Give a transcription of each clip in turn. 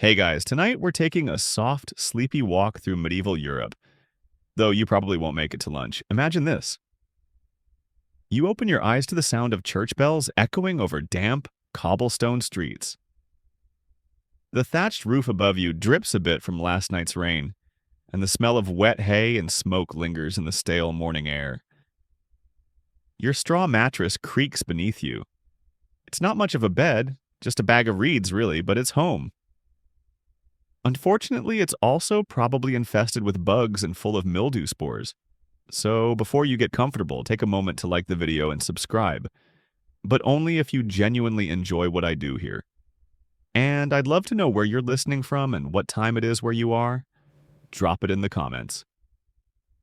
Hey guys, tonight we're taking a soft, sleepy walk through medieval Europe. Though you probably won't make it to lunch. Imagine this. You open your eyes to the sound of church bells echoing over damp, cobblestone streets. The thatched roof above you drips a bit from last night's rain, and the smell of wet hay and smoke lingers in the stale morning air. Your straw mattress creaks beneath you. It's not much of a bed, just a bag of reeds, really, but it's home. Unfortunately, it's also probably infested with bugs and full of mildew spores. So before you get comfortable, take a moment to like the video and subscribe. But only if you genuinely enjoy what I do here. And I'd love to know where you're listening from and what time it is where you are. Drop it in the comments.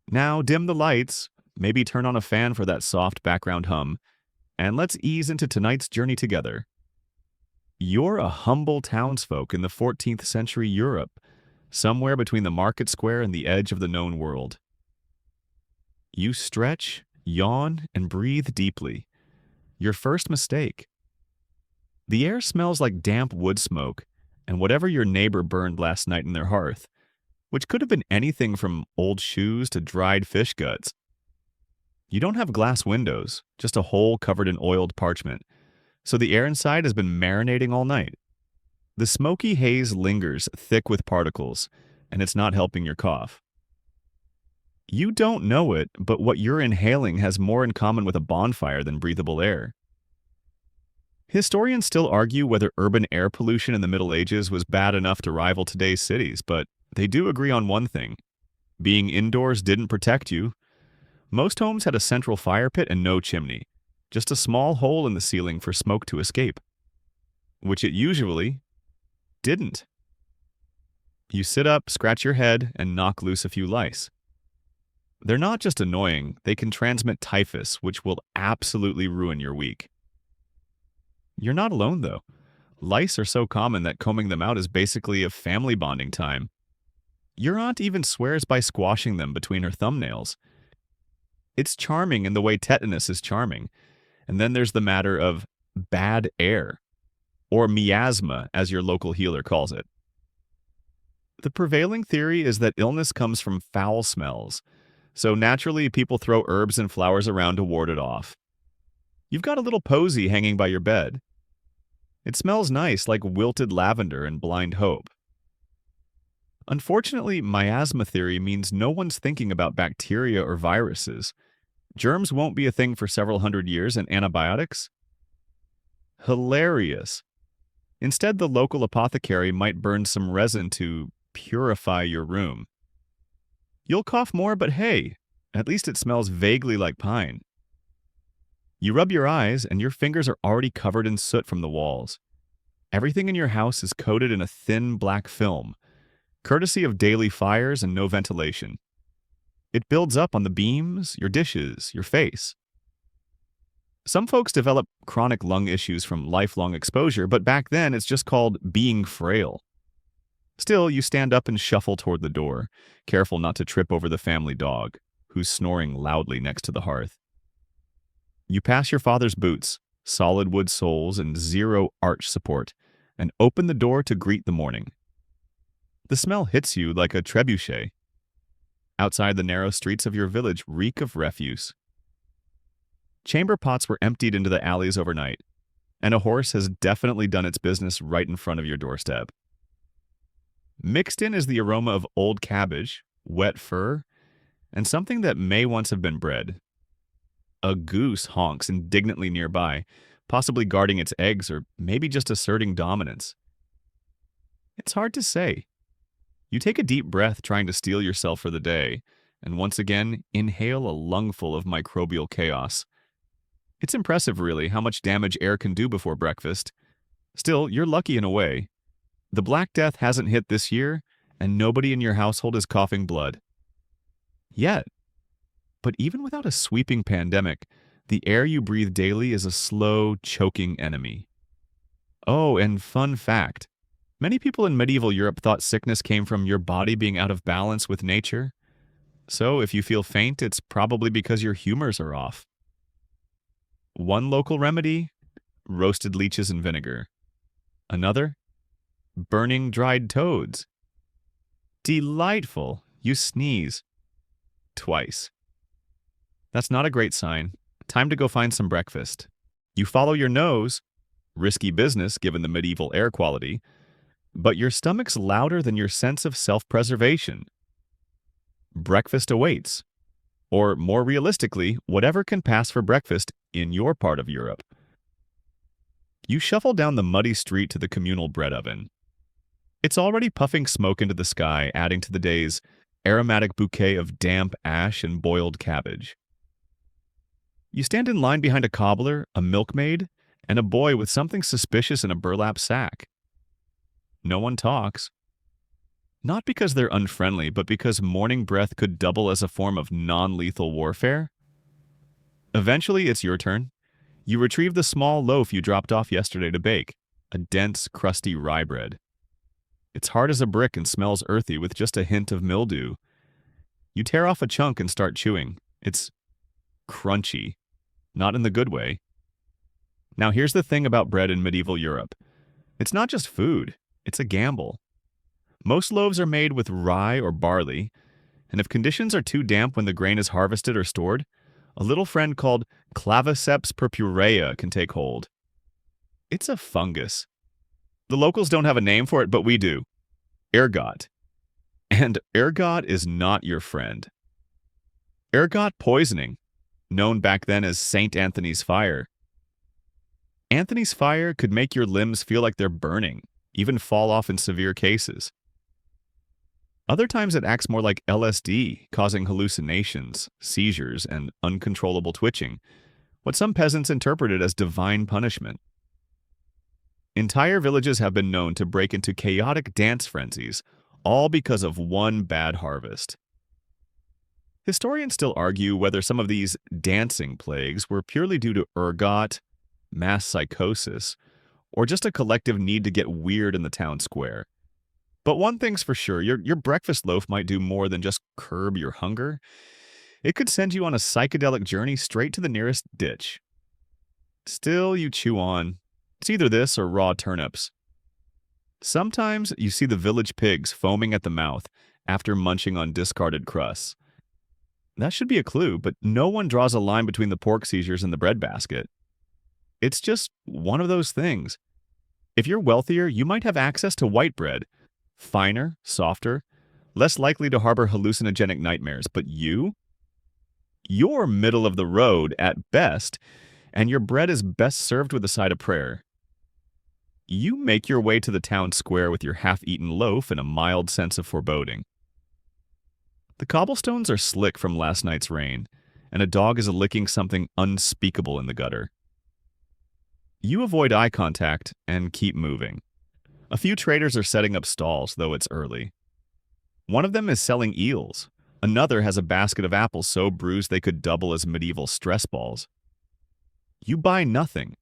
Now dim the lights, maybe turn on a fan for that soft background hum, and let's ease into tonight's journey together. You're a humble townsfolk in the 14th century Europe, somewhere between the market square and the edge of the known world. You stretch, yawn, and breathe deeply. Your first mistake. The air smells like damp wood smoke and whatever your neighbor burned last night in their hearth, which could have been anything from old shoes to dried fish guts. You don't have glass windows, just a hole covered in oiled parchment, so the air inside has been marinating all night. The smoky haze lingers thick with particles, and it's not helping your cough. You don't know it, but what you're inhaling has more in common with a bonfire than breathable air. Historians still argue whether urban air pollution in the Middle Ages was bad enough to rival today's cities, but they do agree on one thing. Being indoors didn't protect you. Most homes had a central fire pit and no chimney, just a small hole in the ceiling for smoke to escape, which it usually didn't. You sit up, scratch your head, and knock loose a few lice. They're not just annoying, they can transmit typhus, which will absolutely ruin your week. You're not alone, though. Lice are so common that combing them out is basically a family bonding time. Your aunt even swears by squashing them between her thumbnails. It's charming in the way tetanus is charming. And then there's the matter of bad air, or miasma, as your local healer calls it. The prevailing theory is that illness comes from foul smells, so naturally people throw herbs and flowers around to ward it off. You've got a little posy hanging by your bed. It smells nice, like wilted lavender and blind hope. Unfortunately, miasma theory means no one's thinking about bacteria or viruses. Germs won't be a thing for several hundred years, and antibiotics? Hilarious. Instead, the local apothecary might burn some resin to purify your room. You'll cough more, but hey, at least it smells vaguely like pine. You rub your eyes, and your fingers are already covered in soot from the walls. Everything in your house is coated in a thin black film, courtesy of daily fires and no ventilation. It builds up on the beams, your dishes, your face. Some folks develop chronic lung issues from lifelong exposure, but back then it's just called being frail. Still, you stand up and shuffle toward the door, careful not to trip over the family dog, who's snoring loudly next to the hearth. You pass your father's boots, solid wood soles and zero arch support, and open the door to greet the morning. The smell hits you like a trebuchet. Outside, the narrow streets of your village reek of refuse. Chamber pots were emptied into the alleys overnight, and a horse has definitely done its business right in front of your doorstep. Mixed in is the aroma of old cabbage, wet fur, and something that may once have been bread. A goose honks indignantly nearby, possibly guarding its eggs or maybe just asserting dominance. It's hard to say. You take a deep breath trying to steel yourself for the day, and once again, inhale a lungful of microbial chaos. It's impressive, really, how much damage air can do before breakfast. Still, you're lucky in a way. The Black Death hasn't hit this year, and nobody in your household is coughing blood. Yet. But even without a sweeping pandemic, the air you breathe daily is a slow, choking enemy. Oh, and fun fact. Many people in medieval Europe thought sickness came from your body being out of balance with nature. So if you feel faint, it's probably because your humors are off. One local remedy? Roasted leeches and vinegar. Another? burning dried toads. Delightful. You sneeze. Twice. That's not a great sign. Time to go find some breakfast. You follow your nose. Risky business given the medieval air quality. But your stomach's louder than your sense of self-preservation. Breakfast awaits. Or more realistically, whatever can pass for breakfast in your part of Europe. You shuffle down the muddy street to the communal bread oven. It's already puffing smoke into the sky, adding to the day's aromatic bouquet of damp ash and boiled cabbage. You stand in line behind a cobbler, a milkmaid, and a boy with something suspicious in a burlap sack. No one talks. Not because they're unfriendly, but because morning breath could double as a form of non-lethal warfare. Eventually, it's your turn. You retrieve the small loaf you dropped off yesterday to bake, a dense, crusty rye bread. It's hard as a brick and smells earthy with just a hint of mildew. You tear off a chunk and start chewing. It's crunchy, not in the good way. Now here's the thing about bread in medieval Europe. It's not just food, it's a gamble. Most loaves are made with rye or barley, and if conditions are too damp when the grain is harvested or stored, a little friend called claviceps purpurea can take hold. It's a fungus. The locals don't have a name for it, but we do. Ergot. And ergot is not your friend. Ergot poisoning, known back then as St. Anthony's fire. Anthony's fire could make your limbs feel like they're burning, even fall off in severe cases. Other times it acts more like LSD, causing hallucinations, seizures, and uncontrollable twitching, what some peasants interpreted as divine punishment. Entire villages have been known to break into chaotic dance frenzies, all because of one bad harvest. Historians still argue whether some of these dancing plagues were purely due to ergot, mass psychosis, or just a collective need to get weird in the town square. But one thing's for sure, your breakfast loaf might do more than just curb your hunger. It could send you on a psychedelic journey straight to the nearest ditch. Still, you chew on. It's either this or raw turnips. Sometimes you see the village pigs foaming at the mouth after munching on discarded crusts. That should be a clue, but no one draws a line between the pork seizures and the bread basket. It's just one of those things. If you're wealthier, you might have access to white bread, finer, softer, less likely to harbor hallucinogenic nightmares. But you're middle of the road at best, and your bread is best served with a side of prayer. You make your way to the town square with your half-eaten loaf and a mild sense of foreboding. The cobblestones are slick from last night's rain, and a dog is licking something unspeakable in the gutter. You avoid eye contact and keep moving. A few traders are setting up stalls, though it's early. One of them is selling eels. Another has a basket of apples so bruised they could double as medieval stress balls. You buy nothing.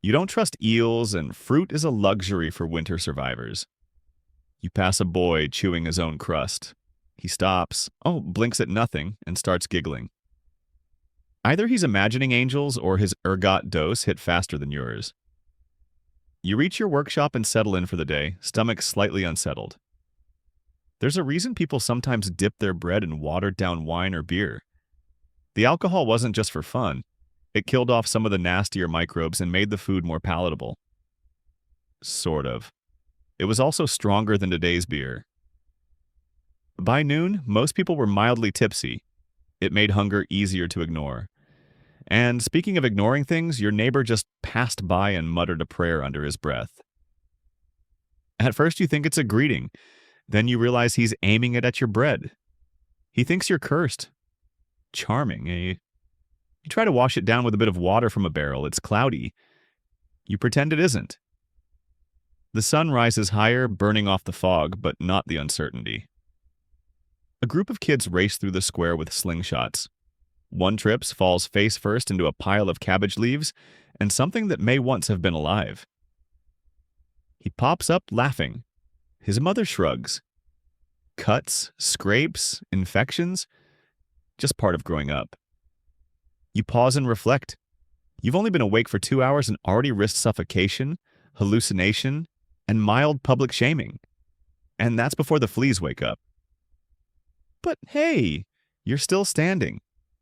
You don't trust eels, and fruit is a luxury for winter survivors. You pass a boy chewing his own crust. He stops, blinks at nothing, and starts giggling. Either he's imagining angels or his ergot dose hit faster than yours. You reach your workshop and settle in for the day, stomach slightly unsettled. There's a reason people sometimes dip their bread in watered-down wine or beer. The alcohol wasn't just for fun. It killed off some of the nastier microbes and made the food more palatable. Sort of. It was also stronger than today's beer. By noon, most people were mildly tipsy. It made hunger easier to ignore. And speaking of ignoring things, your neighbor just passed by and muttered a prayer under his breath. At first you think it's a greeting. Then you realize he's aiming it at your bread. He thinks you're cursed. Charming, eh? You try to wash it down with a bit of water from a barrel. It's cloudy. You pretend it isn't. The sun rises higher, burning off the fog, but not the uncertainty. A group of kids race through the square with slingshots. One trips, falls face first into a pile of cabbage leaves and something that may once have been alive. He pops up laughing. His mother shrugs. Cuts, scrapes, infections, just part of growing up. You pause and reflect. You've only been awake for 2 hours and already risked suffocation, hallucination, and mild public shaming. And that's before the fleas wake up. But hey, you're still standing.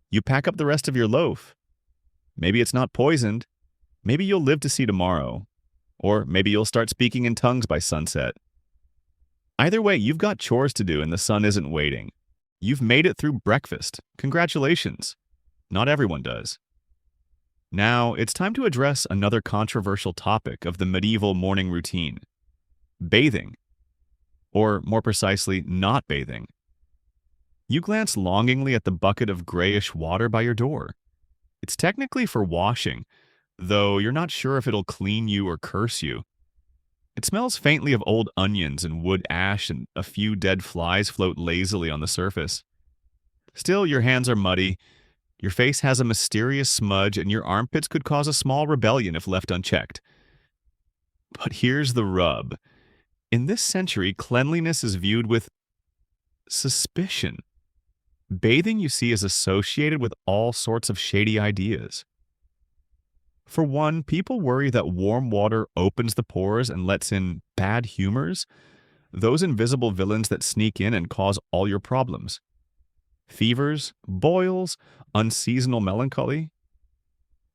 You pack up the rest of your loaf. Maybe it's not poisoned. Maybe you'll live to see tomorrow. Or maybe you'll start speaking in tongues by sunset. Either way, you've got chores to do and the sun isn't waiting. You've made it through breakfast. Congratulations. Not everyone does. Now, it's time to address another controversial topic of the medieval morning routine: bathing. Or, more precisely, not bathing. You glance longingly at the bucket of grayish water by your door. It's technically for washing, though you're not sure if it'll clean you or curse you. It smells faintly of old onions and wood ash, and a few dead flies float lazily on the surface. Still, your hands are muddy, your face has a mysterious smudge, and your armpits could cause a small rebellion if left unchecked. But here's the rub. In this century, cleanliness is viewed with suspicion. Bathing, you see, is associated with all sorts of shady ideas. For one, people worry that warm water opens the pores and lets in bad humors, those invisible villains that sneak in and cause all your problems. Fevers, boils, unseasonal melancholy.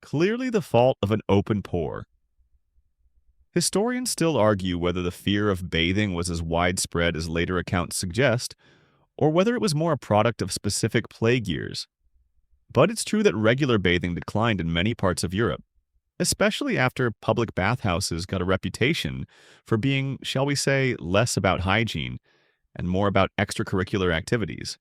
Clearly the fault of an open pore. Historians still argue whether the fear of bathing was as widespread as later accounts suggest, or whether it was more a product of specific plague years. But it's true that regular bathing declined in many parts of Europe, especially after public bathhouses got a reputation for being, shall we say, less about hygiene and more about extracurricular activities.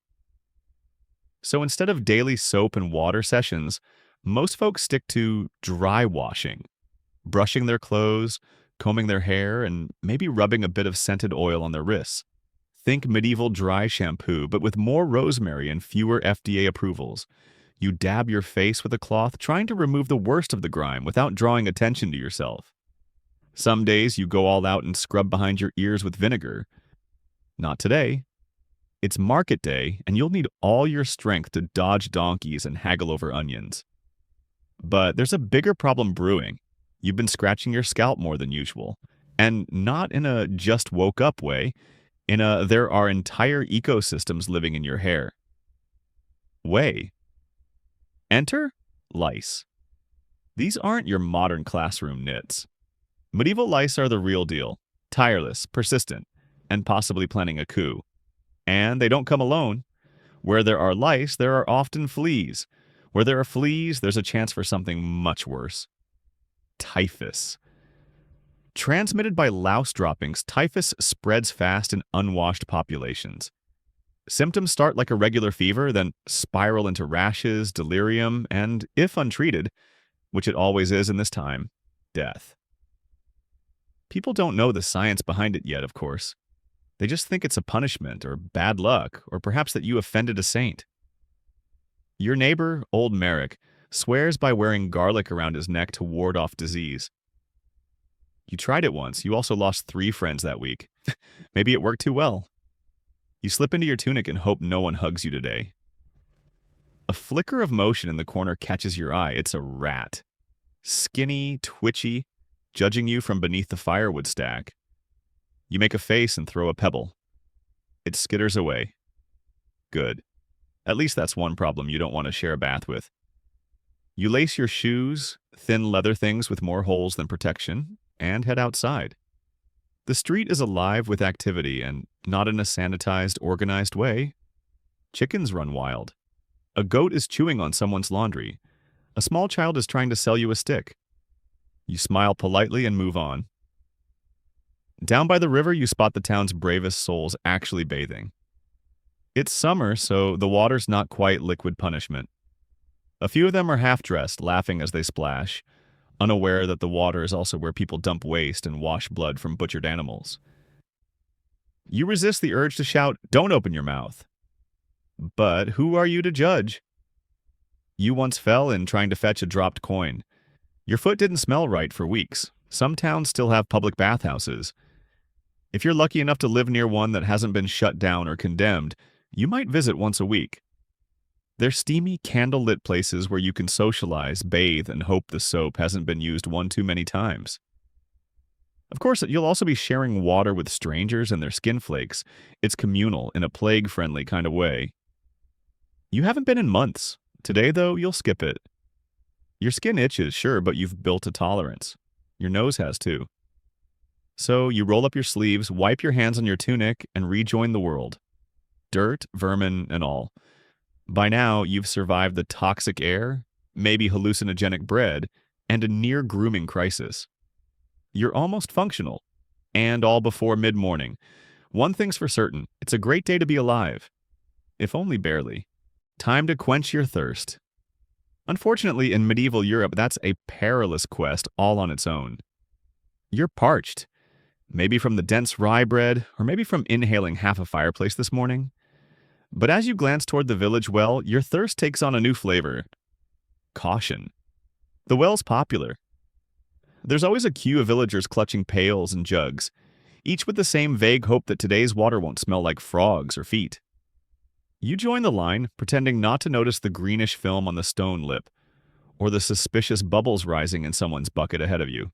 So instead of daily soap and water sessions, most folks stick to dry washing, brushing their clothes, combing their hair, and maybe rubbing a bit of scented oil on their wrists. Think medieval dry shampoo, but with more rosemary and fewer FDA approvals. You dab your face with a cloth, trying to remove the worst of the grime without drawing attention to yourself. Some days you go all out and scrub behind your ears with vinegar. Not today. It's market day, and you'll need all your strength to dodge donkeys and haggle over onions. But there's a bigger problem brewing. You've been scratching your scalp more than usual. And not in a just woke up way, in a there are entire ecosystems living in your hair way. Enter lice. These aren't your modern classroom nits. Medieval lice are the real deal, tireless, persistent, and possibly planning a coup. And they don't come alone. Where there are lice, there are often fleas. Where there are fleas, there's a chance for something much worse. Typhus. Transmitted by louse droppings, typhus spreads fast in unwashed populations. Symptoms start like a regular fever, then spiral into rashes, delirium, and, if untreated, which it always is in this time, death. People don't know the science behind it yet, of course. They just think it's a punishment or bad luck, or perhaps that you offended a saint. Your neighbor, old Merrick, swears by wearing garlic around his neck to ward off disease. You tried it once. You also lost 3 friends that week. Maybe it worked too well. You slip into your tunic and hope no one hugs you today. A flicker of motion in the corner catches your eye. It's a rat. Skinny, twitchy, judging you from beneath the firewood stack. You make a face and throw a pebble. It skitters away. Good. At least that's one problem you don't want to share a bath with. You lace your shoes, thin leather things with more holes than protection, and head outside. The street is alive with activity, and not in a sanitized, organized way. Chickens run wild. A goat is chewing on someone's laundry. A small child is trying to sell you a stick. You smile politely and move on. Down by the river, you spot the town's bravest souls actually bathing. It's summer, so the water's not quite liquid punishment. A few of them are half-dressed, laughing as they splash, unaware that the water is also where people dump waste and wash blood from butchered animals. You resist the urge to shout, "Don't open your mouth." But who are you to judge? You once fell in trying to fetch a dropped coin. Your foot didn't smell right for weeks. Some towns still have public bathhouses. If you're lucky enough to live near one that hasn't been shut down or condemned, you might visit once a week. They're steamy, candle-lit places where you can socialize, bathe, and hope the soap hasn't been used one too many times. Of course, you'll also be sharing water with strangers and their skin flakes. It's communal in a plague-friendly kind of way. You haven't been in months. Today, though, you'll skip it. Your skin itches, sure, but you've built a tolerance. Your nose has too. So you roll up your sleeves, wipe your hands on your tunic, and rejoin the world. Dirt, vermin, and all. By now, you've survived the toxic air, maybe hallucinogenic bread, and a near grooming crisis. You're almost functional, and all before mid-morning. One thing's for certain, it's a great day to be alive. If only barely. Time to quench your thirst. Unfortunately, in medieval Europe, that's a perilous quest all on its own. You're parched. Maybe from the dense rye bread, or maybe from inhaling half a fireplace this morning. But as you glance toward the village well, your thirst takes on a new flavor. Caution. The well's popular. There's always a queue of villagers clutching pails and jugs, each with the same vague hope that today's water won't smell like frogs or feet. You join the line, pretending not to notice the greenish film on the stone lip, or the suspicious bubbles rising in someone's bucket ahead of you.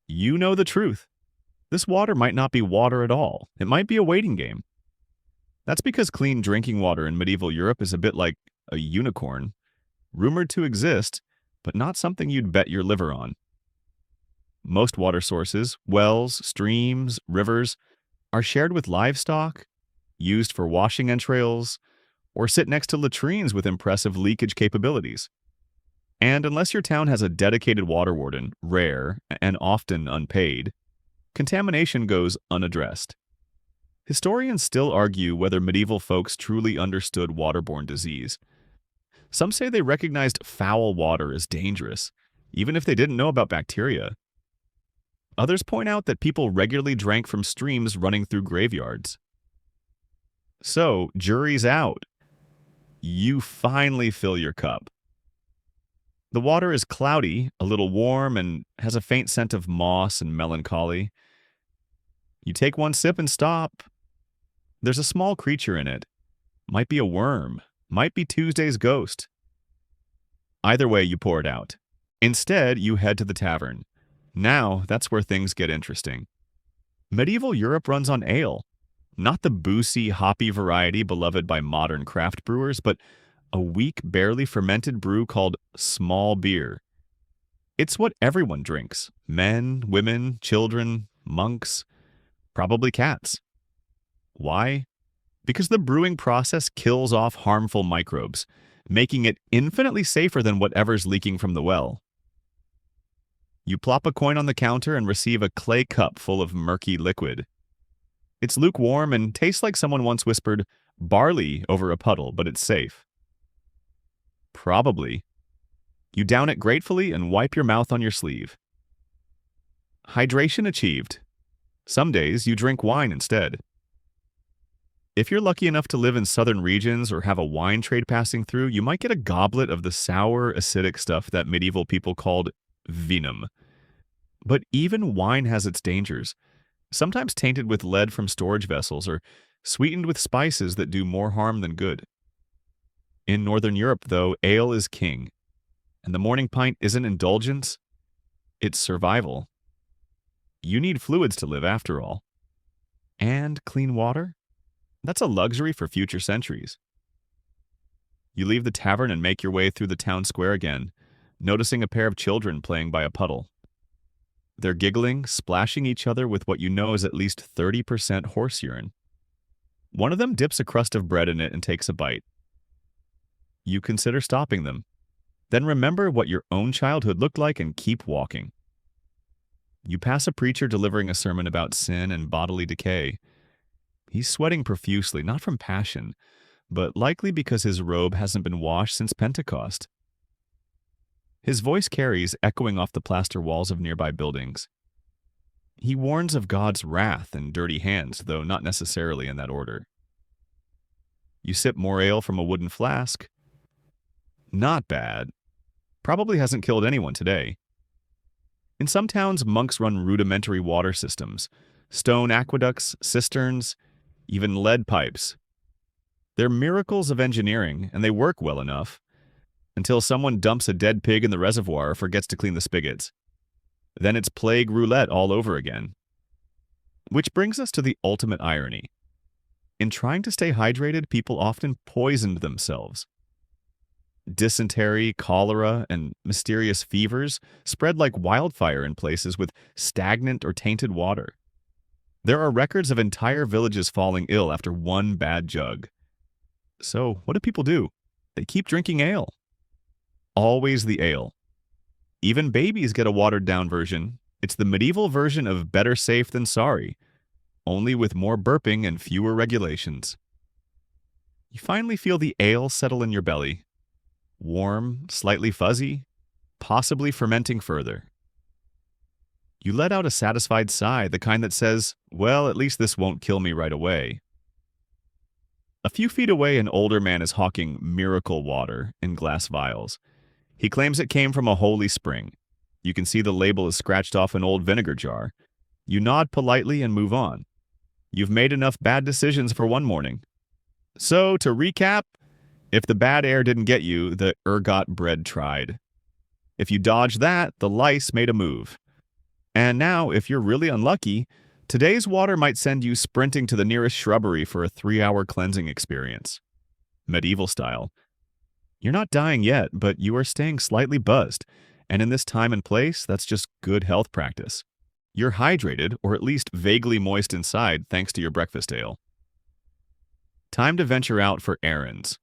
You know the truth. This water might not be water at all. It might be a waiting game. That's because clean drinking water in medieval Europe is a bit like a unicorn, rumored to exist, but not something you'd bet your liver on. Most water sources, wells, streams, rivers, are shared with livestock, used for washing entrails, or sit next to latrines with impressive leakage capabilities. And unless your town has a dedicated water warden, rare and often unpaid, contamination goes unaddressed. Historians still argue whether medieval folks truly understood waterborne disease. Some say they recognized foul water as dangerous, even if they didn't know about bacteria. Others point out that people regularly drank from streams running through graveyards. So, jury's out. You finally fill your cup. The water is cloudy, a little warm, and has a faint scent of moss and melancholy. You take one sip and stop. There's a small creature in it. Might be a worm. Might be Tuesday's ghost. Either way, you pour it out. Instead, you head to the tavern. Now, that's where things get interesting. Medieval Europe runs on ale. Not the boozy, hoppy variety beloved by modern craft brewers, but a weak, barely fermented brew called small beer. It's what everyone drinks. Men, women, children, monks, probably cats. Why? Because the brewing process kills off harmful microbes, making it infinitely safer than whatever's leaking from the well. You plop a coin on the counter and receive a clay cup full of murky liquid. It's lukewarm and tastes like someone once whispered, barley over a puddle, but it's safe. Probably. You down it gratefully and wipe your mouth on your sleeve. Hydration achieved. Some days you drink wine instead. If you're lucky enough to live in southern regions or have a wine trade passing through, you might get a goblet of the sour, acidic stuff that medieval people called vinum. But even wine has its dangers, sometimes tainted with lead from storage vessels or sweetened with spices that do more harm than good. In Northern Europe, though, ale is king, and the morning pint isn't indulgence, it's survival. You need fluids to live after all. And clean water? That's a luxury for future centuries. You leave the tavern and make your way through the town square again, noticing a pair of children playing by a puddle. They're giggling, splashing each other with what you know is at least 30% horse urine. One of them dips a crust of bread in it and takes a bite. You consider stopping them. Then remember what your own childhood looked like and keep walking. You pass a preacher delivering a sermon about sin and bodily decay. He's sweating profusely, not from passion, but likely because his robe hasn't been washed since Pentecost. His voice carries, echoing off the plaster walls of nearby buildings. He warns of God's wrath and dirty hands, though not necessarily in that order. You sip more ale from a wooden flask. Not bad. Probably hasn't killed anyone today. In some towns, monks run rudimentary water systems, stone aqueducts, cisterns, even lead pipes. They're miracles of engineering, and they work well enough, until someone dumps a dead pig in the reservoir or forgets to clean the spigots. Then it's plague roulette all over again. Which brings us to the ultimate irony. In trying to stay hydrated, people often poisoned themselves. Dysentery, cholera, and mysterious fevers spread like wildfire in places with stagnant or tainted water. There are records of entire villages falling ill after one bad jug. So, what do people do? They keep drinking ale. Always the ale. Even babies get a watered-down version. It's the medieval version of better safe than sorry, only with more burping and fewer regulations. You finally feel the ale settle in your belly. Warm, slightly fuzzy, possibly fermenting further. You let out a satisfied sigh, the kind that says, well, at least this won't kill me right away. A few feet away, an older man is hawking miracle water in glass vials. He claims it came from a holy spring. You can see the label is scratched off an old vinegar jar. You nod politely and move on. You've made enough bad decisions for one morning. So, to recap, if the bad air didn't get you, the ergot bread tried. If you dodged that, the lice made a move. And now, if you're really unlucky, today's water might send you sprinting to the nearest shrubbery for a 3-hour cleansing experience. Medieval style. You're not dying yet, but you are staying slightly buzzed, and in this time and place, that's just good health practice. You're hydrated, or at least vaguely moist inside thanks to your breakfast ale. Time to venture out for errands.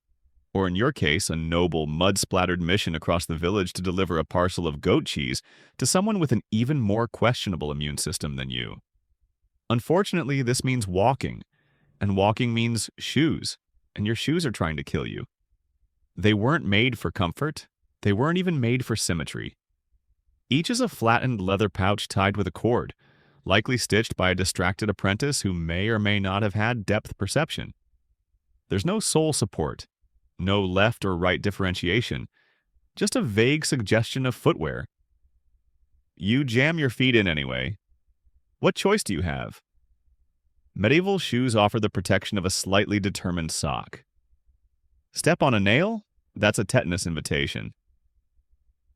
Or in your case, a noble, mud-splattered mission across the village to deliver a parcel of goat cheese to someone with an even more questionable immune system than you. Unfortunately, this means walking, and walking means shoes, and your shoes are trying to kill you. They weren't made for comfort. They weren't even made for symmetry. Each is a flattened leather pouch tied with a cord, likely stitched by a distracted apprentice who may or may not have had depth perception. There's no sole support, no left or right differentiation, just a vague suggestion of footwear. You jam your feet in anyway. What choice do you have? Medieval shoes offer the protection of a slightly determined sock. Step on a nail? That's a tetanus invitation.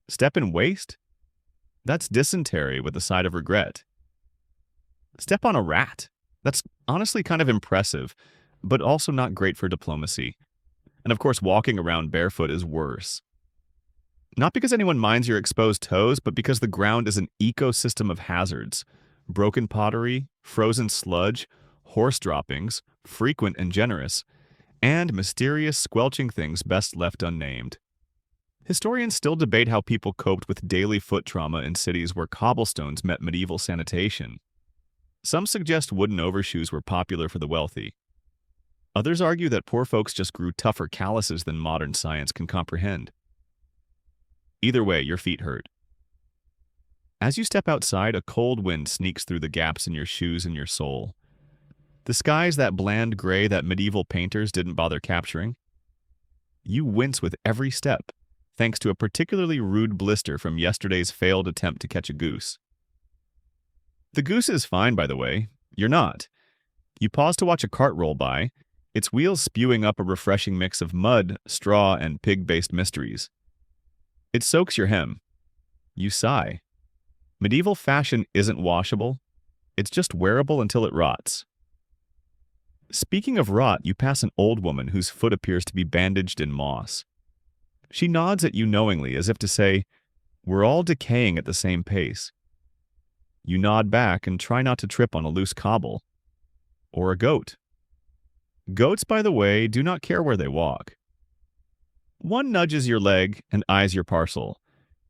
Step in waste? That's dysentery with a side of regret. Step on a rat? That's honestly kind of impressive, but also not great for diplomacy. And of course, walking around barefoot is worse. Not because anyone minds your exposed toes, but because the ground is an ecosystem of hazards. Broken pottery, frozen sludge, horse droppings, frequent and generous, and mysterious squelching things best left unnamed. Historians still debate how people coped with daily foot trauma in cities where cobblestones met medieval sanitation. Some suggest wooden overshoes were popular for the wealthy. Others argue that poor folks just grew tougher calluses than modern science can comprehend. Either way, your feet hurt. As you step outside, a cold wind sneaks through the gaps in your shoes and your soul. The sky's that bland gray that medieval painters didn't bother capturing. You wince with every step, thanks to a particularly rude blister from yesterday's failed attempt to catch a goose. The goose is fine, by the way. You're not. You pause to watch a cart roll by, its wheels spewing up a refreshing mix of mud, straw, and pig-based mysteries. It soaks your hem. You sigh. Medieval fashion isn't washable. It's just wearable until it rots. Speaking of rot, you pass an old woman whose foot appears to be bandaged in moss. She nods at you knowingly, as if to say, "We're all decaying at the same pace." You nod back and try not to trip on a loose cobble. Or a goat. Goats, by the way, do not care where they walk. One nudges your leg and eyes your parcel.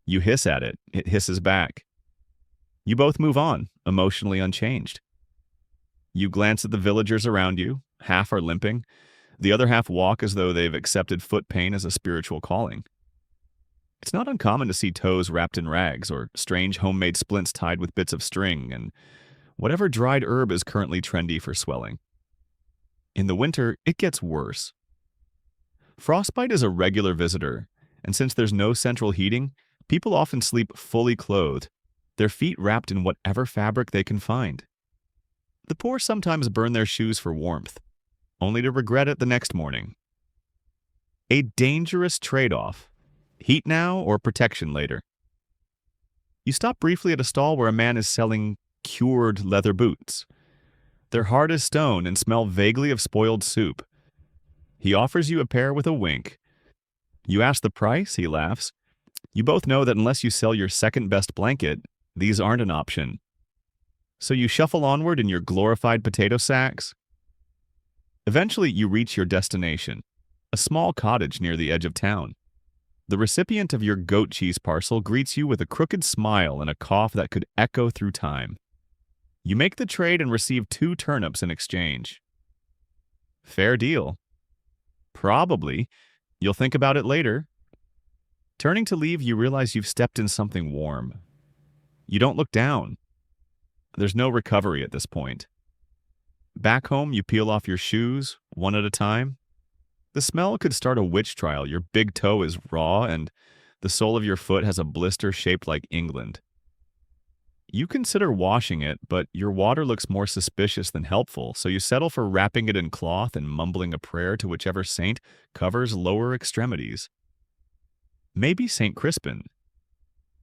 You hiss at it. It hisses back. You both move on, emotionally unchanged. You glance at the villagers around you. Half are limping. The other half walk as though they've accepted foot pain as a spiritual calling. It's not uncommon to see toes wrapped in rags or strange homemade splints tied with bits of string and whatever dried herb is currently trendy for swelling. In the winter, it gets worse. Frostbite is a regular visitor, and since there's no central heating, people often sleep fully clothed, their feet wrapped in whatever fabric they can find. The poor sometimes burn their shoes for warmth, only to regret it the next morning. A dangerous trade-off. Heat now or protection later? You stop briefly at a stall where a man is selling cured leather boots. They're hard as stone and smell vaguely of spoiled soup. He offers you a pair with a wink. You ask the price, he laughs. You both know that unless you sell your second best blanket, these aren't an option. So you shuffle onward in your glorified potato sacks. Eventually, you reach your destination, a small cottage near the edge of town. The recipient of your goat cheese parcel greets you with a crooked smile and a cough that could echo through time. You make the trade and receive 2 turnips in exchange. Fair deal. Probably. You'll think about it later. Turning to leave, you realize you've stepped in something warm. You don't look down. There's no recovery at this point. Back home, you peel off your shoes, one at a time. The smell could start a witch trial. Your big toe is raw, and the sole of your foot has a blister shaped like England. You consider washing it, but your water looks more suspicious than helpful, so you settle for wrapping it in cloth and mumbling a prayer to whichever saint covers lower extremities. Maybe St. Crispin.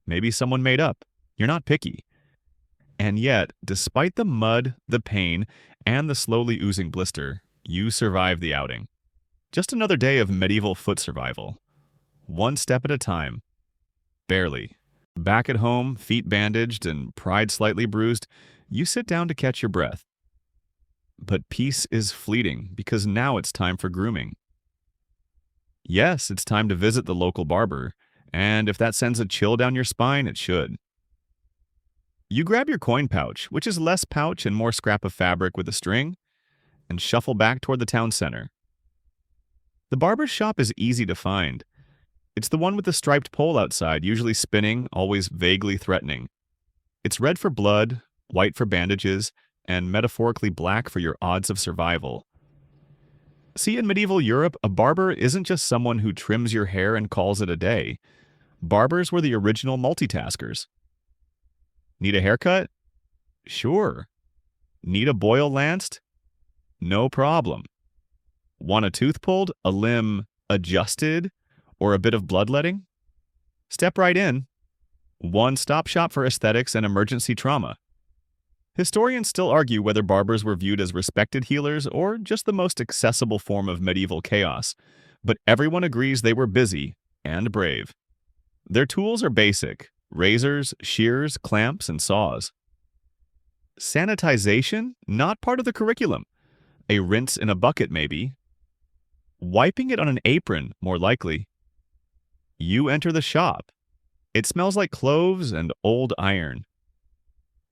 Maybe someone made up. You're not picky. And yet, despite the mud, the pain, and the slowly oozing blister, you survive the outing. Just another day of medieval foot survival. One step at a time. Barely. Back at home, feet bandaged and pride slightly bruised, you sit down to catch your breath. But peace is fleeting because now it's time for grooming. Yes, it's time to visit the local barber, and if that sends a chill down your spine, it should. You grab your coin pouch, which is less pouch and more scrap of fabric with a string, and shuffle back toward the town center. The barber's shop is easy to find. It's the one with the striped pole outside, usually spinning, always vaguely threatening. It's red for blood, white for bandages, and metaphorically black for your odds of survival. See, in medieval Europe, a barber isn't just someone who trims your hair and calls it a day. Barbers were the original multitaskers. Need a haircut? Sure. Need a boil lanced? No problem. Want a tooth pulled, a limb adjusted, or a bit of bloodletting? Step right in. One-stop shop for aesthetics and emergency trauma. Historians still argue whether barbers were viewed as respected healers or just the most accessible form of medieval chaos, but everyone agrees they were busy and brave. Their tools are basic: razors, shears, clamps, and saws. Sanitization? Not part of the curriculum. A rinse in a bucket, maybe. Wiping it on an apron, more likely. You enter the shop. It smells like cloves and old iron.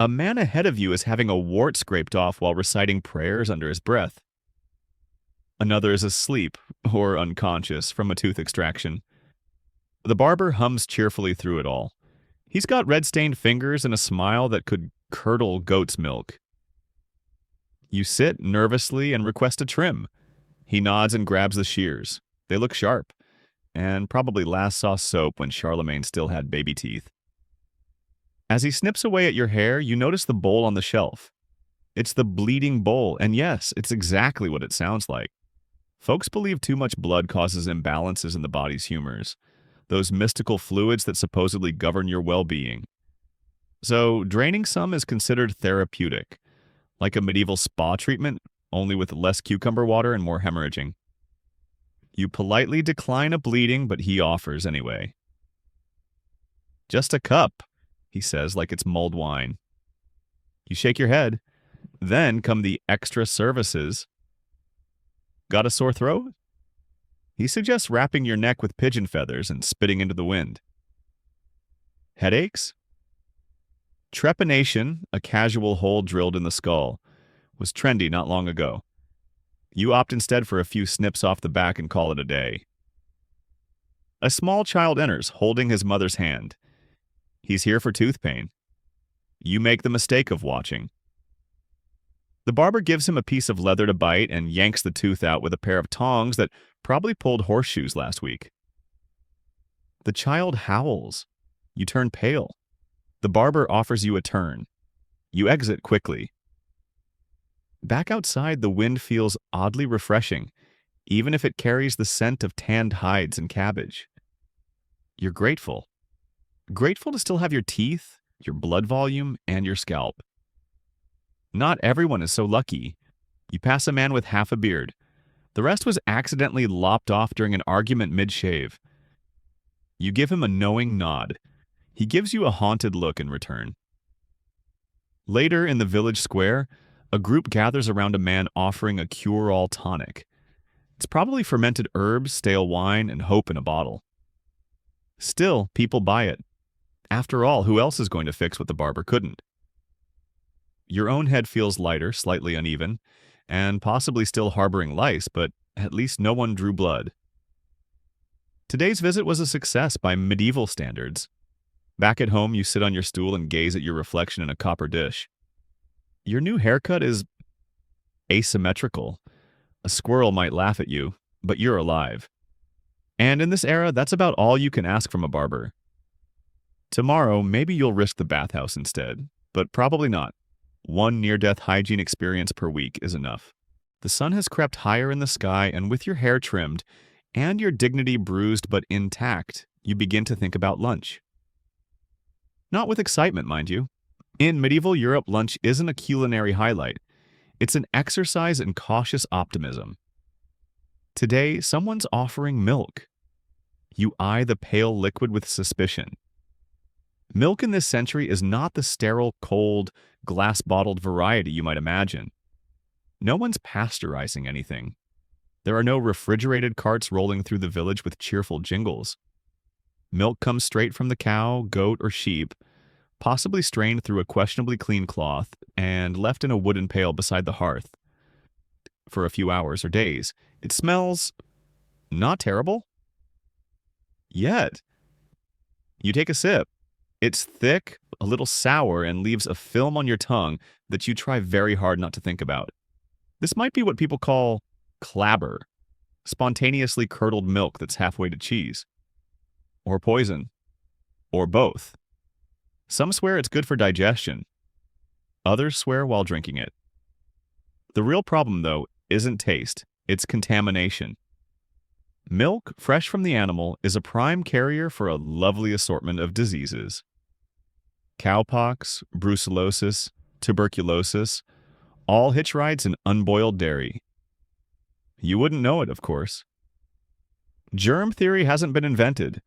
A man ahead of you is having a wart scraped off while reciting prayers under his breath. Another is asleep, or unconscious, from a tooth extraction. The barber hums cheerfully through it all. He's got red-stained fingers and a smile that could curdle goat's milk. You sit nervously and request a trim. He nods and grabs the shears. They look sharp, and probably last saw soap when Charlemagne still had baby teeth. As he snips away at your hair, you notice the bowl on the shelf. It's the bleeding bowl, and yes, it's exactly what it sounds like. Folks believe too much blood causes imbalances in the body's humors, those mystical fluids that supposedly govern your well-being. So, draining some is considered therapeutic, like a medieval spa treatment, only with less cucumber water and more hemorrhaging. You politely decline a bleeding, but he offers anyway. Just a cup, he says, like it's mulled wine. You shake your head. Then come the extra services. Got a sore throat? He suggests wrapping your neck with pigeon feathers and spitting into the wind. Headaches? Trepanation, a casual hole drilled in the skull, was trendy not long ago. You opt instead for a few snips off the back and call it a day. A small child enters, holding his mother's hand. He's here for tooth pain. You make the mistake of watching. The barber gives him a piece of leather to bite and yanks the tooth out with a pair of tongs that probably pulled horseshoes last week. The child howls. You turn pale. The barber offers you a turn. You exit quickly. Back outside, the wind feels oddly refreshing, even if it carries the scent of tanned hides and cabbage. You're grateful. Grateful to still have your teeth, your blood volume, and your scalp. Not everyone is so lucky. You pass a man with half a beard. The rest was accidentally lopped off during an argument mid-shave. You give him a knowing nod. He gives you a haunted look in return. Later in the village square, a group gathers around a man offering a cure-all tonic. It's probably fermented herbs, stale wine, and hope in a bottle. Still, people buy it. After all, who else is going to fix what the barber couldn't? Your own head feels lighter, slightly uneven, and possibly still harboring lice, but at least no one drew blood. Today's visit was a success by medieval standards. Back at home, you sit on your stool and gaze at your reflection in a copper dish. Your new haircut is asymmetrical. A squirrel might laugh at you, but you're alive. And in this era, that's about all you can ask from a barber. Tomorrow, maybe you'll risk the bathhouse instead, but probably not. One near-death hygiene experience per week is enough. The sun has crept higher in the sky, and with your hair trimmed and your dignity bruised but intact, you begin to think about lunch. Not with excitement, mind you. In medieval Europe, lunch isn't a culinary highlight. It's an exercise in cautious optimism. Today, someone's offering milk. You eye the pale liquid with suspicion. Milk in this century is not the sterile, cold, glass-bottled variety you might imagine. No one's pasteurizing anything. There are no refrigerated carts rolling through the village with cheerful jingles. Milk comes straight from the cow, goat, or sheep, possibly strained through a questionably clean cloth and left in a wooden pail beside the hearth. For a few hours or days, it smells not terrible. Yet, you take a sip. It's thick, a little sour, and leaves a film on your tongue that you try very hard not to think about. This might be what people call clabber, spontaneously curdled milk that's halfway to cheese. Or poison. Or both. Some swear it's good for digestion. Others swear while drinking it. The real problem, though, isn't taste, it's contamination. Milk, fresh from the animal, is a prime carrier for a lovely assortment of diseases. Cowpox, brucellosis, tuberculosis, all hitch rides in unboiled dairy. You wouldn't know it, of course. Germ theory hasn't been invented.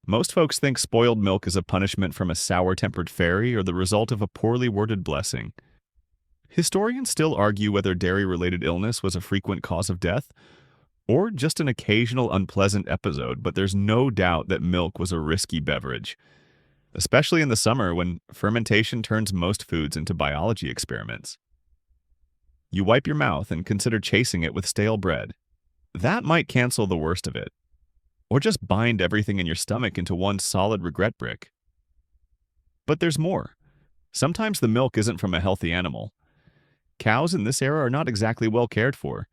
Most folks think spoiled milk is a punishment from a sour-tempered fairy or the result of a poorly worded blessing. Historians still argue whether dairy-related illness was a frequent cause of death or just an occasional unpleasant episode, but there's no doubt that milk was a risky beverage, especially in the summer when fermentation turns most foods into biology experiments. You wipe your mouth and consider chasing it with stale bread. That might cancel the worst of it. Or just bind everything in your stomach into one solid regret brick. But there's more. Sometimes the milk isn't from a healthy animal. Cows in this era are not exactly well cared for.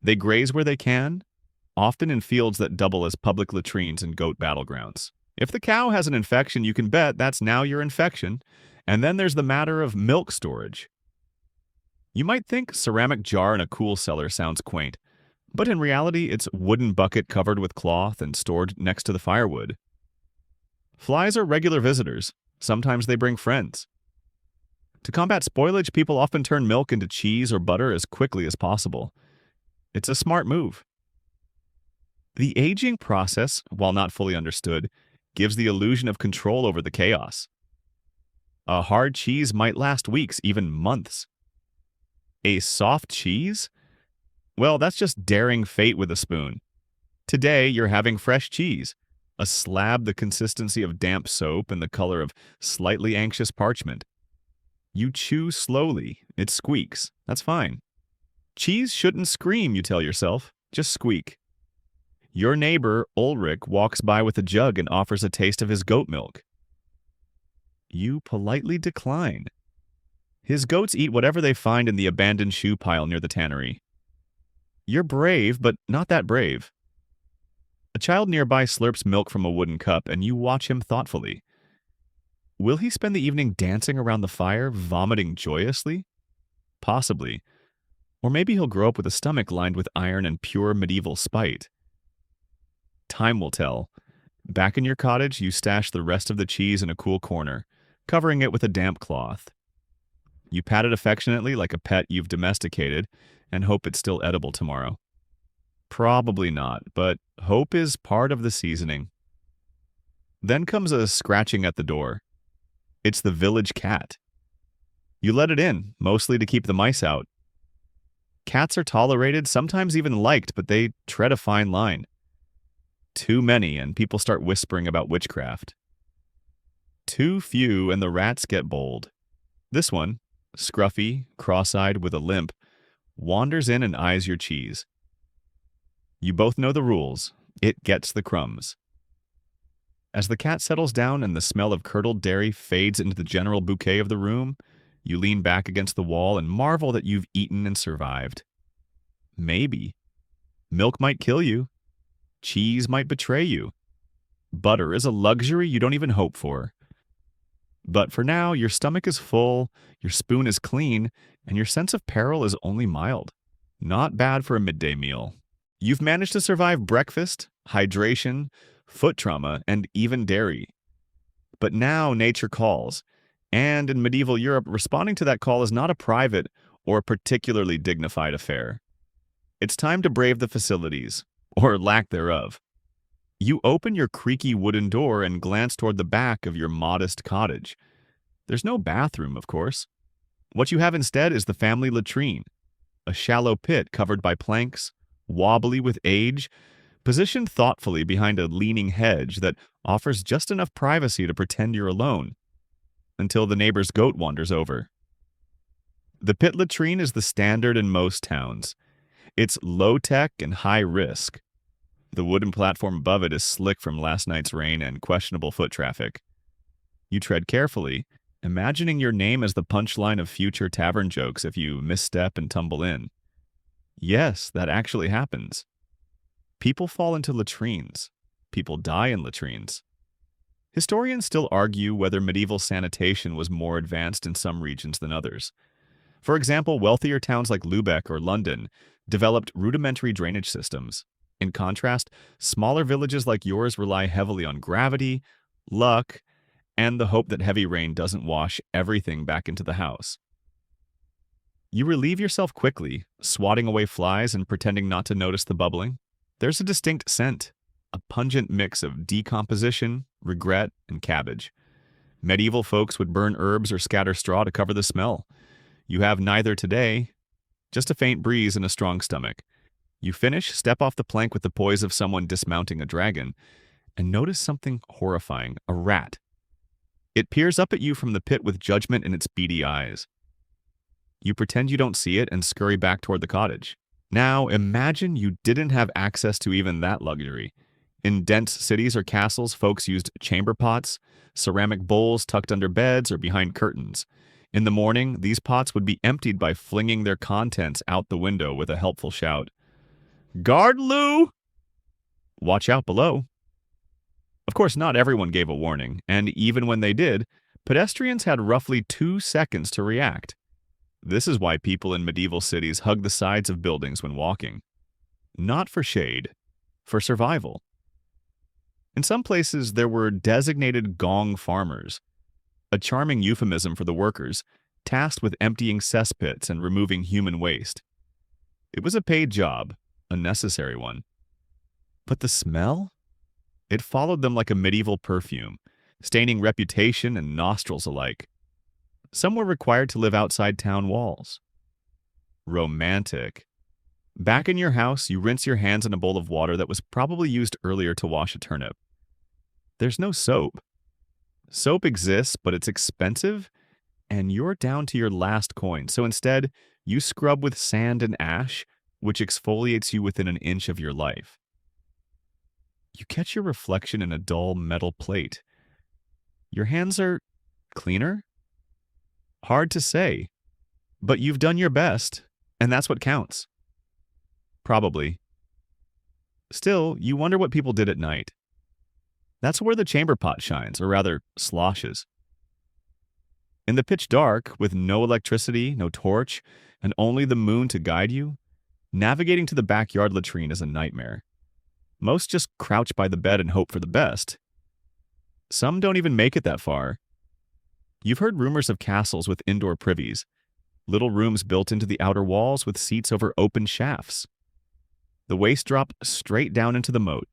They graze where they can, often in fields that double as public latrines and goat battlegrounds. If the cow has an infection, you can bet that's now your infection. And then there's the matter of milk storage. You might think ceramic jar in a cool cellar sounds quaint, but in reality, it's wooden bucket covered with cloth and stored next to the firewood. Flies are regular visitors. Sometimes they bring friends. To combat spoilage, people often turn milk into cheese or butter as quickly as possible. It's a smart move. The aging process, while not fully understood, gives the illusion of control over the chaos. A hard cheese might last weeks, even months. A soft cheese? Well, that's just daring fate with a spoon. Today, you're having fresh cheese, a slab the consistency of damp soap and the color of slightly anxious parchment. You chew slowly. It squeaks. That's fine. Cheese shouldn't scream, you tell yourself. Just squeak. Your neighbor, Ulrich, walks by with a jug and offers a taste of his goat milk. You politely decline. His goats eat whatever they find in the abandoned shoe pile near the tannery. You're brave, but not that brave. A child nearby slurps milk from a wooden cup, and you watch him thoughtfully. Will he spend the evening dancing around the fire, vomiting joyously? Possibly. Or maybe he'll grow up with a stomach lined with iron and pure medieval spite. Time will tell. Back in your cottage, you stash the rest of the cheese in a cool corner, covering it with a damp cloth. You pat it affectionately like a pet you've domesticated and hope it's still edible tomorrow. Probably not, but hope is part of the seasoning. Then comes a scratching at the door. It's the village cat. You let it in, mostly to keep the mice out. Cats are tolerated, sometimes even liked, but they tread a fine line. Too many, and people start whispering about witchcraft. Too few, and the rats get bold. This one, scruffy, cross-eyed with a limp, wanders in and eyes your cheese. You both know the rules. It gets the crumbs. As the cat settles down and the smell of curdled dairy fades into the general bouquet of the room, you lean back against the wall and marvel that you've eaten and survived. Maybe. Milk might kill you. Cheese might betray you. Butter is a luxury you don't even hope for. But for now, your stomach is full, your spoon is clean, and your sense of peril is only mild. Not bad for a midday meal. You've managed to survive breakfast, hydration, foot trauma, and even dairy. But now nature calls, and in medieval Europe, responding to that call is not a private or particularly dignified affair. It's time to brave the facilities, or lack thereof. You open your creaky wooden door and glance toward the back of your modest cottage. There's no bathroom, of course. What you have instead is the family latrine, a shallow pit covered by planks, wobbly with age, positioned thoughtfully behind a leaning hedge that offers just enough privacy to pretend you're alone, until the neighbor's goat wanders over. The pit latrine is the standard in most towns. It's low-tech and high-risk. The wooden platform above it is slick from last night's rain and questionable foot traffic. You tread carefully, imagining your name as the punchline of future tavern jokes if you misstep and tumble in. Yes, that actually happens. People fall into latrines. People die in latrines. Historians still argue whether medieval sanitation was more advanced in some regions than others. For example, wealthier towns like Lübeck or London developed rudimentary drainage systems. In contrast, smaller villages like yours rely heavily on gravity, luck, and the hope that heavy rain doesn't wash everything back into the house. You relieve yourself quickly, swatting away flies and pretending not to notice the bubbling. There's a distinct scent, a pungent mix of decomposition, regret, and cabbage. Medieval folks would burn herbs or scatter straw to cover the smell. You have neither today, just a faint breeze and a strong stomach. You finish, step off the plank with the poise of someone dismounting a dragon, and notice something horrifying, a rat. It peers up at you from the pit with judgment in its beady eyes. You pretend you don't see it and scurry back toward the cottage. Now, imagine you didn't have access to even that luxury. In dense cities or castles, folks used chamber pots, ceramic bowls tucked under beds or behind curtains. In the morning, these pots would be emptied by flinging their contents out the window with a helpful shout. "Guard, Lou!" Watch out below. Of course, not everyone gave a warning, and even when they did, pedestrians had roughly 2 seconds to react. This is why people in medieval cities hug the sides of buildings when walking. Not for shade, for survival. In some places, there were designated gong farmers, a charming euphemism for the workers, tasked with emptying cesspits and removing human waste. It was a paid job, a necessary one. But the smell? It followed them like a medieval perfume, staining reputation and nostrils alike. Some were required to live outside town walls. Romantic. Back in your house, you rinse your hands in a bowl of water that was probably used earlier to wash a turnip. There's no soap. Soap exists, but it's expensive, and you're down to your last coin. So instead, you scrub with sand and ash, which exfoliates you within an inch of your life. You catch your reflection in a dull metal plate. Your hands are cleaner? Hard to say, but you've done your best, and that's what counts. Probably. Still, you wonder what people did at night. That's where the chamber pot shines, or rather, sloshes. In the pitch dark, with no electricity, no torch, and only the moon to guide you, navigating to the backyard latrine is a nightmare. Most just crouch by the bed and hope for the best. Some don't even make it that far. You've heard rumors of castles with indoor privies, little rooms built into the outer walls with seats over open shafts. The waste drop straight down into the moat.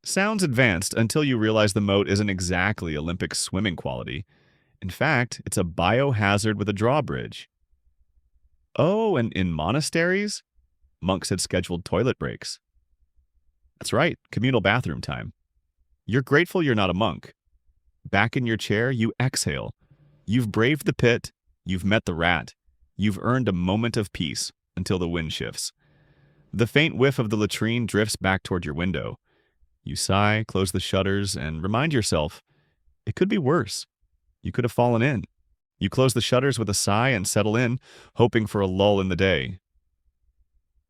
Sounds advanced until you realize the moat isn't exactly Olympic swimming quality. In fact, it's a biohazard with a drawbridge. Oh, and in monasteries, monks had scheduled toilet breaks. That's right, communal bathroom time. You're grateful you're not a monk. Back in your chair, you exhale. You've braved the pit, you've met the rat, you've earned a moment of peace until the wind shifts. The faint whiff of the latrine drifts back toward your window. You sigh, close the shutters, and remind yourself, it could be worse. You could have fallen in. You close the shutters with a sigh and settle in, hoping for a lull in the day.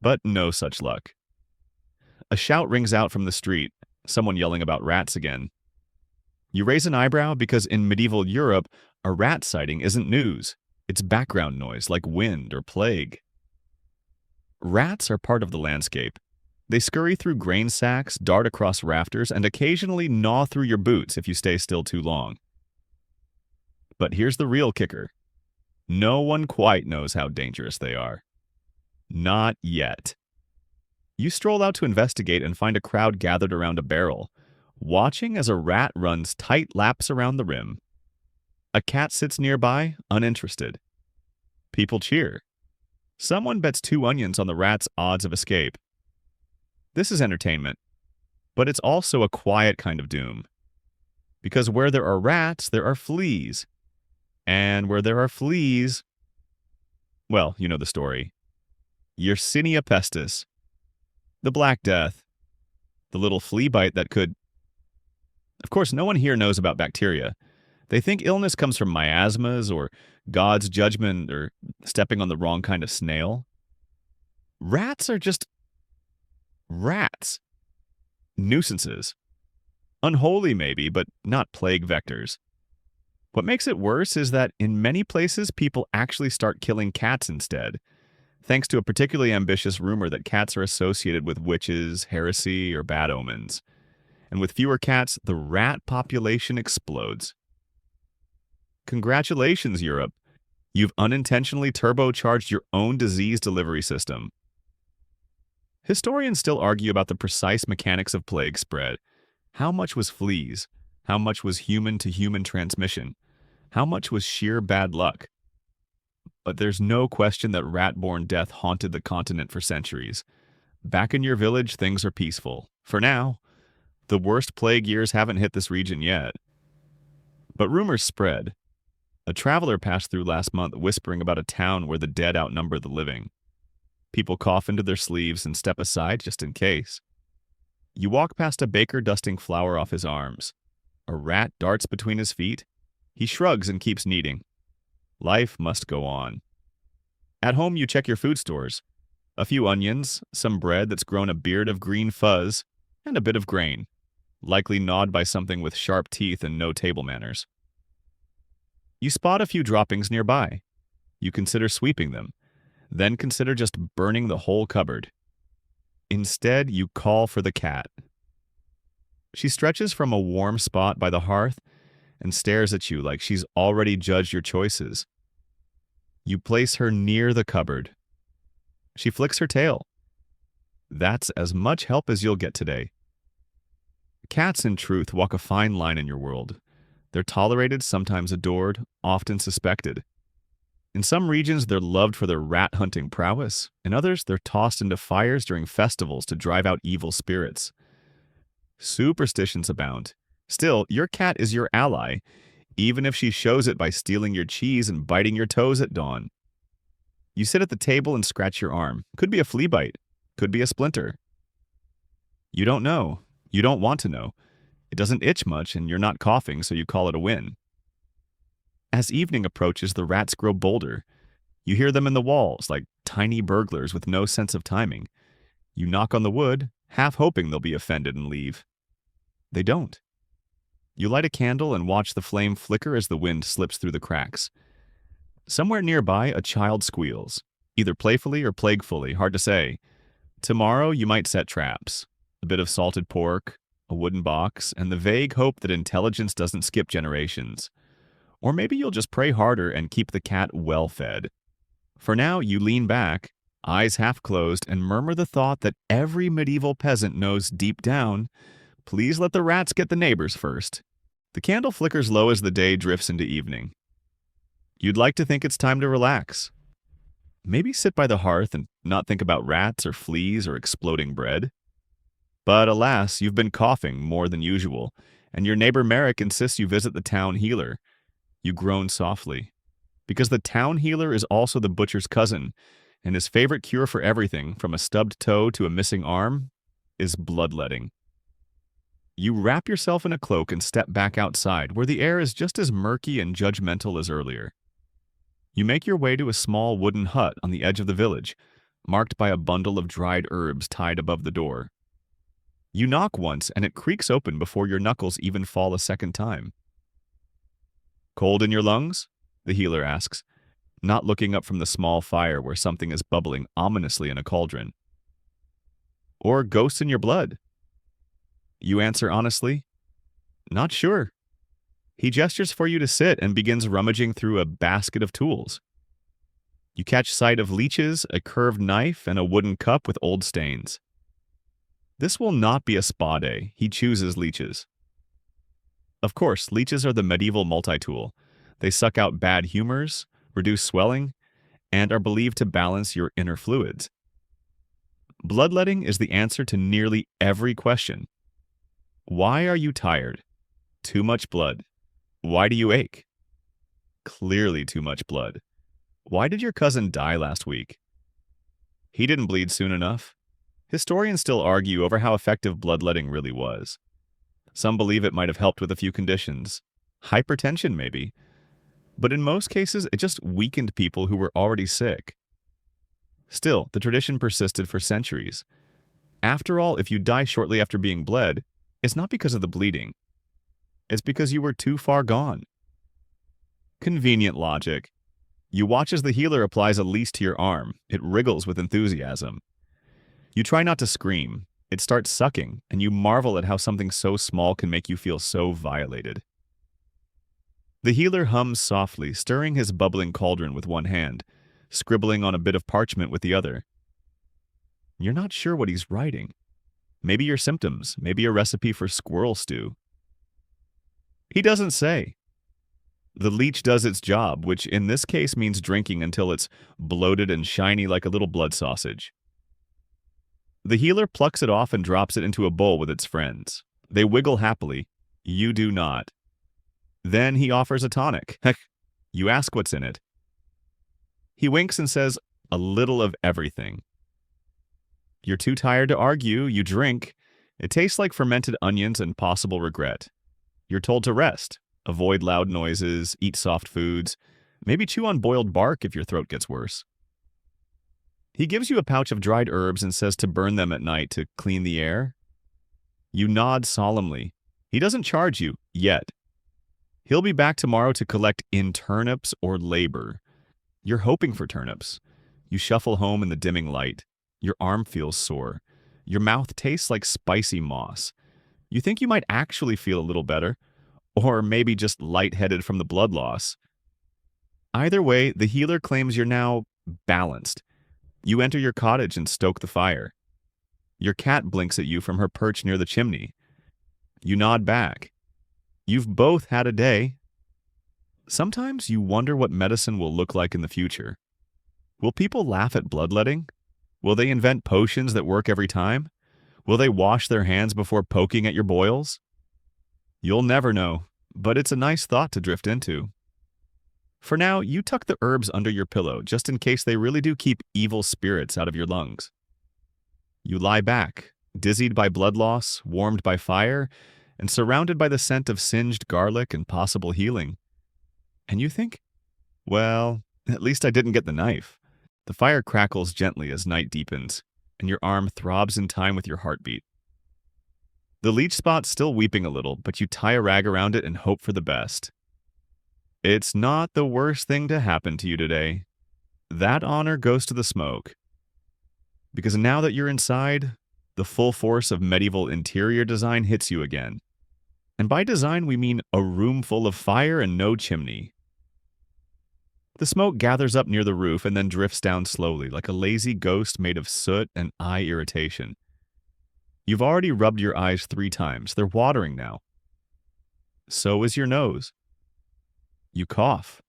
But no such luck. A shout rings out from the street, someone yelling about rats again. You raise an eyebrow because in medieval Europe, a rat sighting isn't news. It's background noise like wind or plague. Rats are part of the landscape. They scurry through grain sacks, dart across rafters, and occasionally gnaw through your boots if you stay still too long. But here's the real kicker. No one quite knows how dangerous they are. Not yet. You stroll out to investigate and find a crowd gathered around a barrel, watching as a rat runs tight laps around the rim. A cat sits nearby, uninterested. People cheer. Someone bets 2 onions on the rat's odds of escape. This is entertainment, but it's also a quiet kind of doom. Because where there are rats, there are fleas. And where there are fleas, well, you know the story. Yersinia pestis, the Black Death, the little flea bite that could... Of course, no one here knows about bacteria. They think illness comes from miasmas or God's judgment or stepping on the wrong kind of snail. Rats are just rats. Nuisances. Unholy maybe, but not plague vectors. What makes it worse is that in many places people actually start killing cats instead, thanks to a particularly ambitious rumor that cats are associated with witches, heresy, or bad omens. And with fewer cats, the rat population explodes. Congratulations, Europe. You've unintentionally turbocharged your own disease delivery system. Historians still argue about the precise mechanics of plague spread. How much was fleas? How much was human-to-human transmission? How much was sheer bad luck? But there's no question that rat-borne death haunted the continent for centuries. Back in your village, things are peaceful. For now, the worst plague years haven't hit this region yet. But rumors spread. A traveler passed through last month whispering about a town where the dead outnumber the living. People cough into their sleeves and step aside just in case. You walk past a baker dusting flour off his arms. A rat darts between his feet. He shrugs and keeps kneading. Life must go on. At home, you check your food stores. A few onions, some bread that's grown a beard of green fuzz, and a bit of grain, likely gnawed by something with sharp teeth and no table manners. You spot a few droppings nearby. You consider sweeping them, then consider just burning the whole cupboard. Instead, you call for the cat. She stretches from a warm spot by the hearth and stares at you like she's already judged your choices. You place her near the cupboard. She flicks her tail. That's as much help as you'll get today. Cats, in truth, walk a fine line in your world. They're tolerated, sometimes adored, often suspected. In some regions, they're loved for their rat-hunting prowess. In others, they're tossed into fires during festivals to drive out evil spirits. Superstitions abound. Still, your cat is your ally, even if she shows it by stealing your cheese and biting your toes at dawn. You sit at the table and scratch your arm. Could be a flea bite. Could be a splinter. You don't know. You don't want to know. It doesn't itch much, and you're not coughing, so you call it a win. As evening approaches, the rats grow bolder. You hear them in the walls, like tiny burglars with no sense of timing. You knock on the wood, half hoping they'll be offended and leave. They don't. You light a candle and watch the flame flicker as the wind slips through the cracks. Somewhere nearby, a child squeals, either playfully or plaguefully, hard to say. Tomorrow, you might set traps. A bit of salted pork, a wooden box, and the vague hope that intelligence doesn't skip generations. Or maybe you'll just pray harder and keep the cat well fed. For now, you lean back, eyes half closed, and murmur the thought that every medieval peasant knows deep down: please let the rats get the neighbors first. The candle flickers low as the day drifts into evening. You'd like to think it's time to relax. Maybe sit by the hearth and not think about rats or fleas or exploding bread. But alas, you've been coughing more than usual, and your neighbor Merrick insists you visit the town healer. You groan softly, because the town healer is also the butcher's cousin, and his favorite cure for everything, from a stubbed toe to a missing arm, is bloodletting. You wrap yourself in a cloak and step back outside, where the air is just as murky and judgmental as earlier. You make your way to a small wooden hut on the edge of the village, marked by a bundle of dried herbs tied above the door. You knock once, and it creaks open before your knuckles even fall a second time. "Cold in your lungs?" the healer asks, not looking up from the small fire where something is bubbling ominously in a cauldron. "Or ghosts in your blood?" You answer honestly, "Not sure." He gestures for you to sit and begins rummaging through a basket of tools. You catch sight of leeches, a curved knife, and a wooden cup with old stains. This will not be a spa day. He chooses leeches. Of course, leeches are the medieval multi-tool. They suck out bad humors, reduce swelling, and are believed to balance your inner fluids. Bloodletting is the answer to nearly every question. Why are you tired? Too much blood. Why do you ache? Clearly too much blood. Why did your cousin die last week? He didn't bleed soon enough. Historians still argue over how effective bloodletting really was. Some believe it might have helped with a few conditions. Hypertension, maybe. But in most cases, it just weakened people who were already sick. Still, the tradition persisted for centuries. After all, if you die shortly after being bled, it's not because of the bleeding. It's because you were too far gone. Convenient logic. You watch as the healer applies a leash to your arm. It wriggles with enthusiasm. You try not to scream. It starts sucking, and you marvel at how something so small can make you feel so violated. The healer hums softly, stirring his bubbling cauldron with one hand, scribbling on a bit of parchment with the other. You're not sure what he's writing. Maybe your symptoms, maybe a recipe for squirrel stew. He doesn't say. The leech does its job, which in this case means drinking until it's bloated and shiny like a little blood sausage. The healer plucks it off and drops it into a bowl with its friends. They wiggle happily. You do not. Then he offers a tonic. Heck, you ask what's in it. He winks and says, "A little of everything." You're too tired to argue. You drink. It tastes like fermented onions and possible regret. You're told to rest, avoid loud noises, eat soft foods, maybe chew on boiled bark if your throat gets worse. He gives you a pouch of dried herbs and says to burn them at night to clean the air. You nod solemnly. He doesn't charge you, yet. He'll be back tomorrow to collect in turnips or labor. You're hoping for turnips. You shuffle home in the dimming light. Your arm feels sore. Your mouth tastes like spicy moss. You think you might actually feel a little better, or maybe just lightheaded from the blood loss. Either way, the healer claims you're now balanced. You enter your cottage and stoke the fire. Your cat blinks at you from her perch near the chimney. You nod back. You've both had a day. Sometimes you wonder what medicine will look like in the future. Will people laugh at bloodletting? Will they invent potions that work every time? Will they wash their hands before poking at your boils? You'll never know, but it's a nice thought to drift into. For now, you tuck the herbs under your pillow, just in case they really do keep evil spirits out of your lungs. You lie back, dizzied by blood loss, warmed by fire, and surrounded by the scent of singed garlic and possible healing. And you think, well, at least I didn't get the knife. The fire crackles gently as night deepens, and your arm throbs in time with your heartbeat. The leech spot's still weeping a little, but you tie a rag around it and hope for the best. It's not the worst thing to happen to you today. That honor goes to the smoke. Because now that you're inside, the full force of medieval interior design hits you again. And by design, we mean a room full of fire and no chimney. The smoke gathers up near the roof and then drifts down slowly, like a lazy ghost made of soot and eye irritation. You've already rubbed your eyes 3 times. They're watering now. So is your nose. You cough.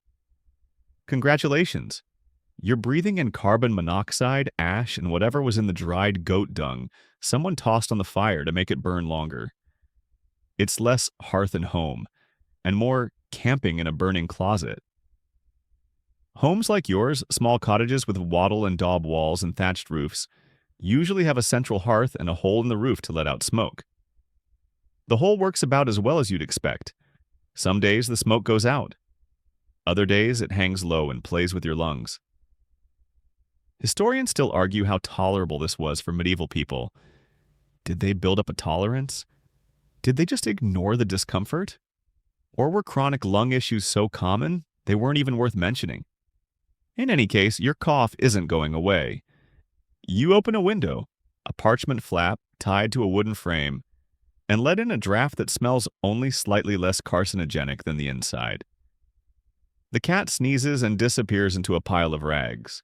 Congratulations. You're breathing in carbon monoxide, ash, and whatever was in the dried goat dung someone tossed on the fire to make it burn longer. It's less hearth and home, and more camping in a burning closet. Homes like yours, small cottages with wattle and daub walls and thatched roofs, usually have a central hearth and a hole in the roof to let out smoke. The hole works about as well as you'd expect. Some days the smoke goes out. Other days it hangs low and plays with your lungs. Historians still argue how tolerable this was for medieval people. Did they build up a tolerance? Did they just ignore the discomfort? Or were chronic lung issues so common they weren't even worth mentioning? In any case, your cough isn't going away. You open a window, a parchment flap tied to a wooden frame, and let in a draft that smells only slightly less carcinogenic than the inside. The cat sneezes and disappears into a pile of rags.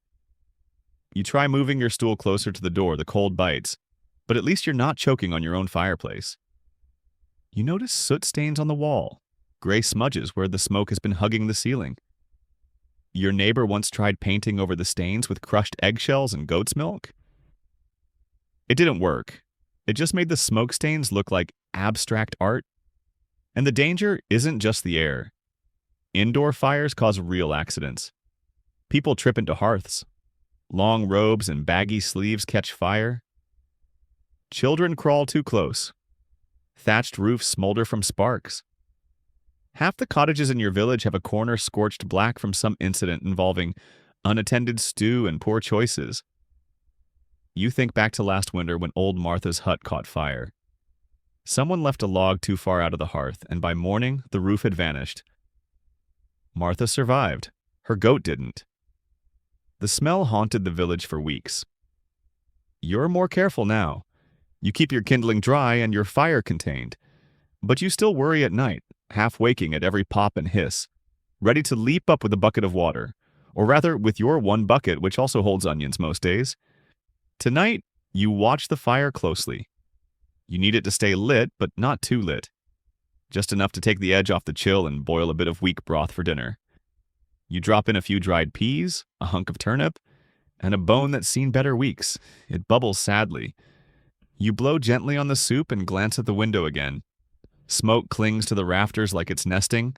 You try moving your stool closer to the door, the cold bites, but at least you're not choking on your own fireplace. You notice soot stains on the wall, gray smudges where the smoke has been hugging the ceiling. Your neighbor once tried painting over the stains with crushed eggshells and goat's milk. It didn't work. It just made the smoke stains look like abstract art. And the danger isn't just the air. Indoor fires cause real accidents. People trip into hearths. Long robes and baggy sleeves catch fire. Children crawl too close. Thatched roofs smolder from sparks. Half the cottages in your village have a corner scorched black from some incident involving unattended stew and poor choices. You think back to last winter when old Martha's hut caught fire. Someone left a log too far out of the hearth, and by morning, the roof had vanished. Martha survived. Her goat didn't. The smell haunted the village for weeks. You're more careful now. You keep your kindling dry and your fire contained. But you still worry at night, half waking at every pop and hiss, ready to leap up with a bucket of water, or rather with your one bucket, which also holds onions most days. Tonight, you watch the fire closely. You need it to stay lit, but not too lit. Just enough to take the edge off the chill and boil a bit of weak broth for dinner. You drop in a few dried peas, a hunk of turnip, and a bone that's seen better weeks. It bubbles sadly. You blow gently on the soup and glance at the window again. Smoke clings to the rafters like it's nesting.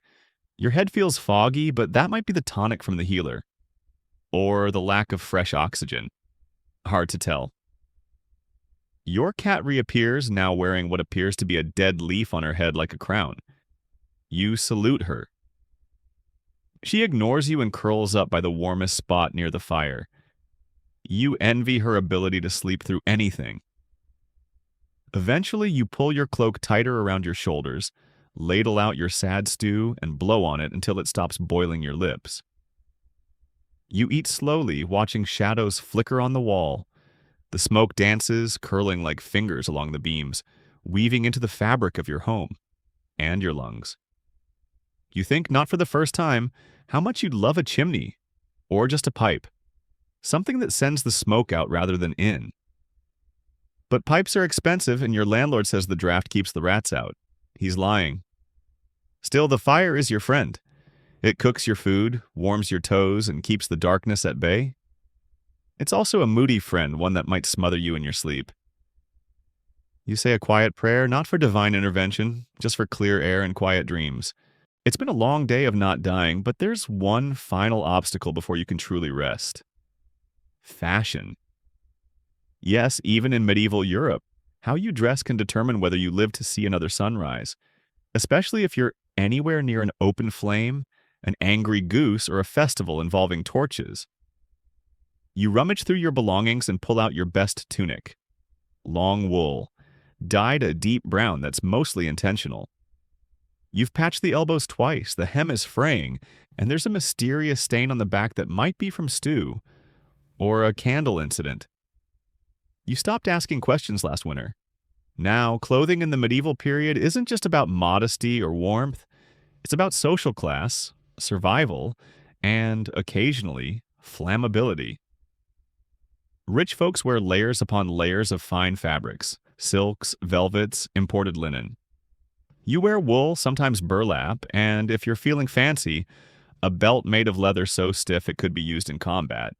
Your head feels foggy, but that might be the tonic from the healer. Or the lack of fresh oxygen. Hard to tell. Your cat reappears, now wearing what appears to be a dead leaf on her head like a crown. You salute her. She ignores you and curls up by the warmest spot near the fire. You envy her ability to sleep through anything. Eventually, you pull your cloak tighter around your shoulders, ladle out your sad stew, and blow on it until it stops boiling your lips. You eat slowly, watching shadows flicker on the wall. The smoke dances, curling like fingers along the beams, weaving into the fabric of your home and your lungs. You think, not for the first time, how much you'd love a chimney, or just a pipe, something that sends the smoke out rather than in. But pipes are expensive, and your landlord says the draft keeps the rats out. He's lying. Still, the fire is your friend. It cooks your food, warms your toes, and keeps the darkness at bay. It's also a moody friend, one that might smother you in your sleep. You say a quiet prayer, not for divine intervention, just for clear air and quiet dreams. It's been a long day of not dying, but there's one final obstacle before you can truly rest. Fashion. Yes, even in medieval Europe, how you dress can determine whether you live to see another sunrise, especially if you're anywhere near an open flame, an angry goose, or a festival involving torches. You rummage through your belongings and pull out your best tunic. Long wool, dyed a deep brown that's mostly intentional. You've patched the elbows twice, the hem is fraying, and there's a mysterious stain on the back that might be from stew, or a candle incident. You stopped asking questions last winter. Now, clothing in the medieval period isn't just about modesty or warmth, it's about social class, survival, and occasionally, flammability. Rich folks wear layers upon layers of fine fabrics, silks, velvets, imported linen. You wear wool, sometimes burlap, and if you're feeling fancy, a belt made of leather so stiff it could be used in combat.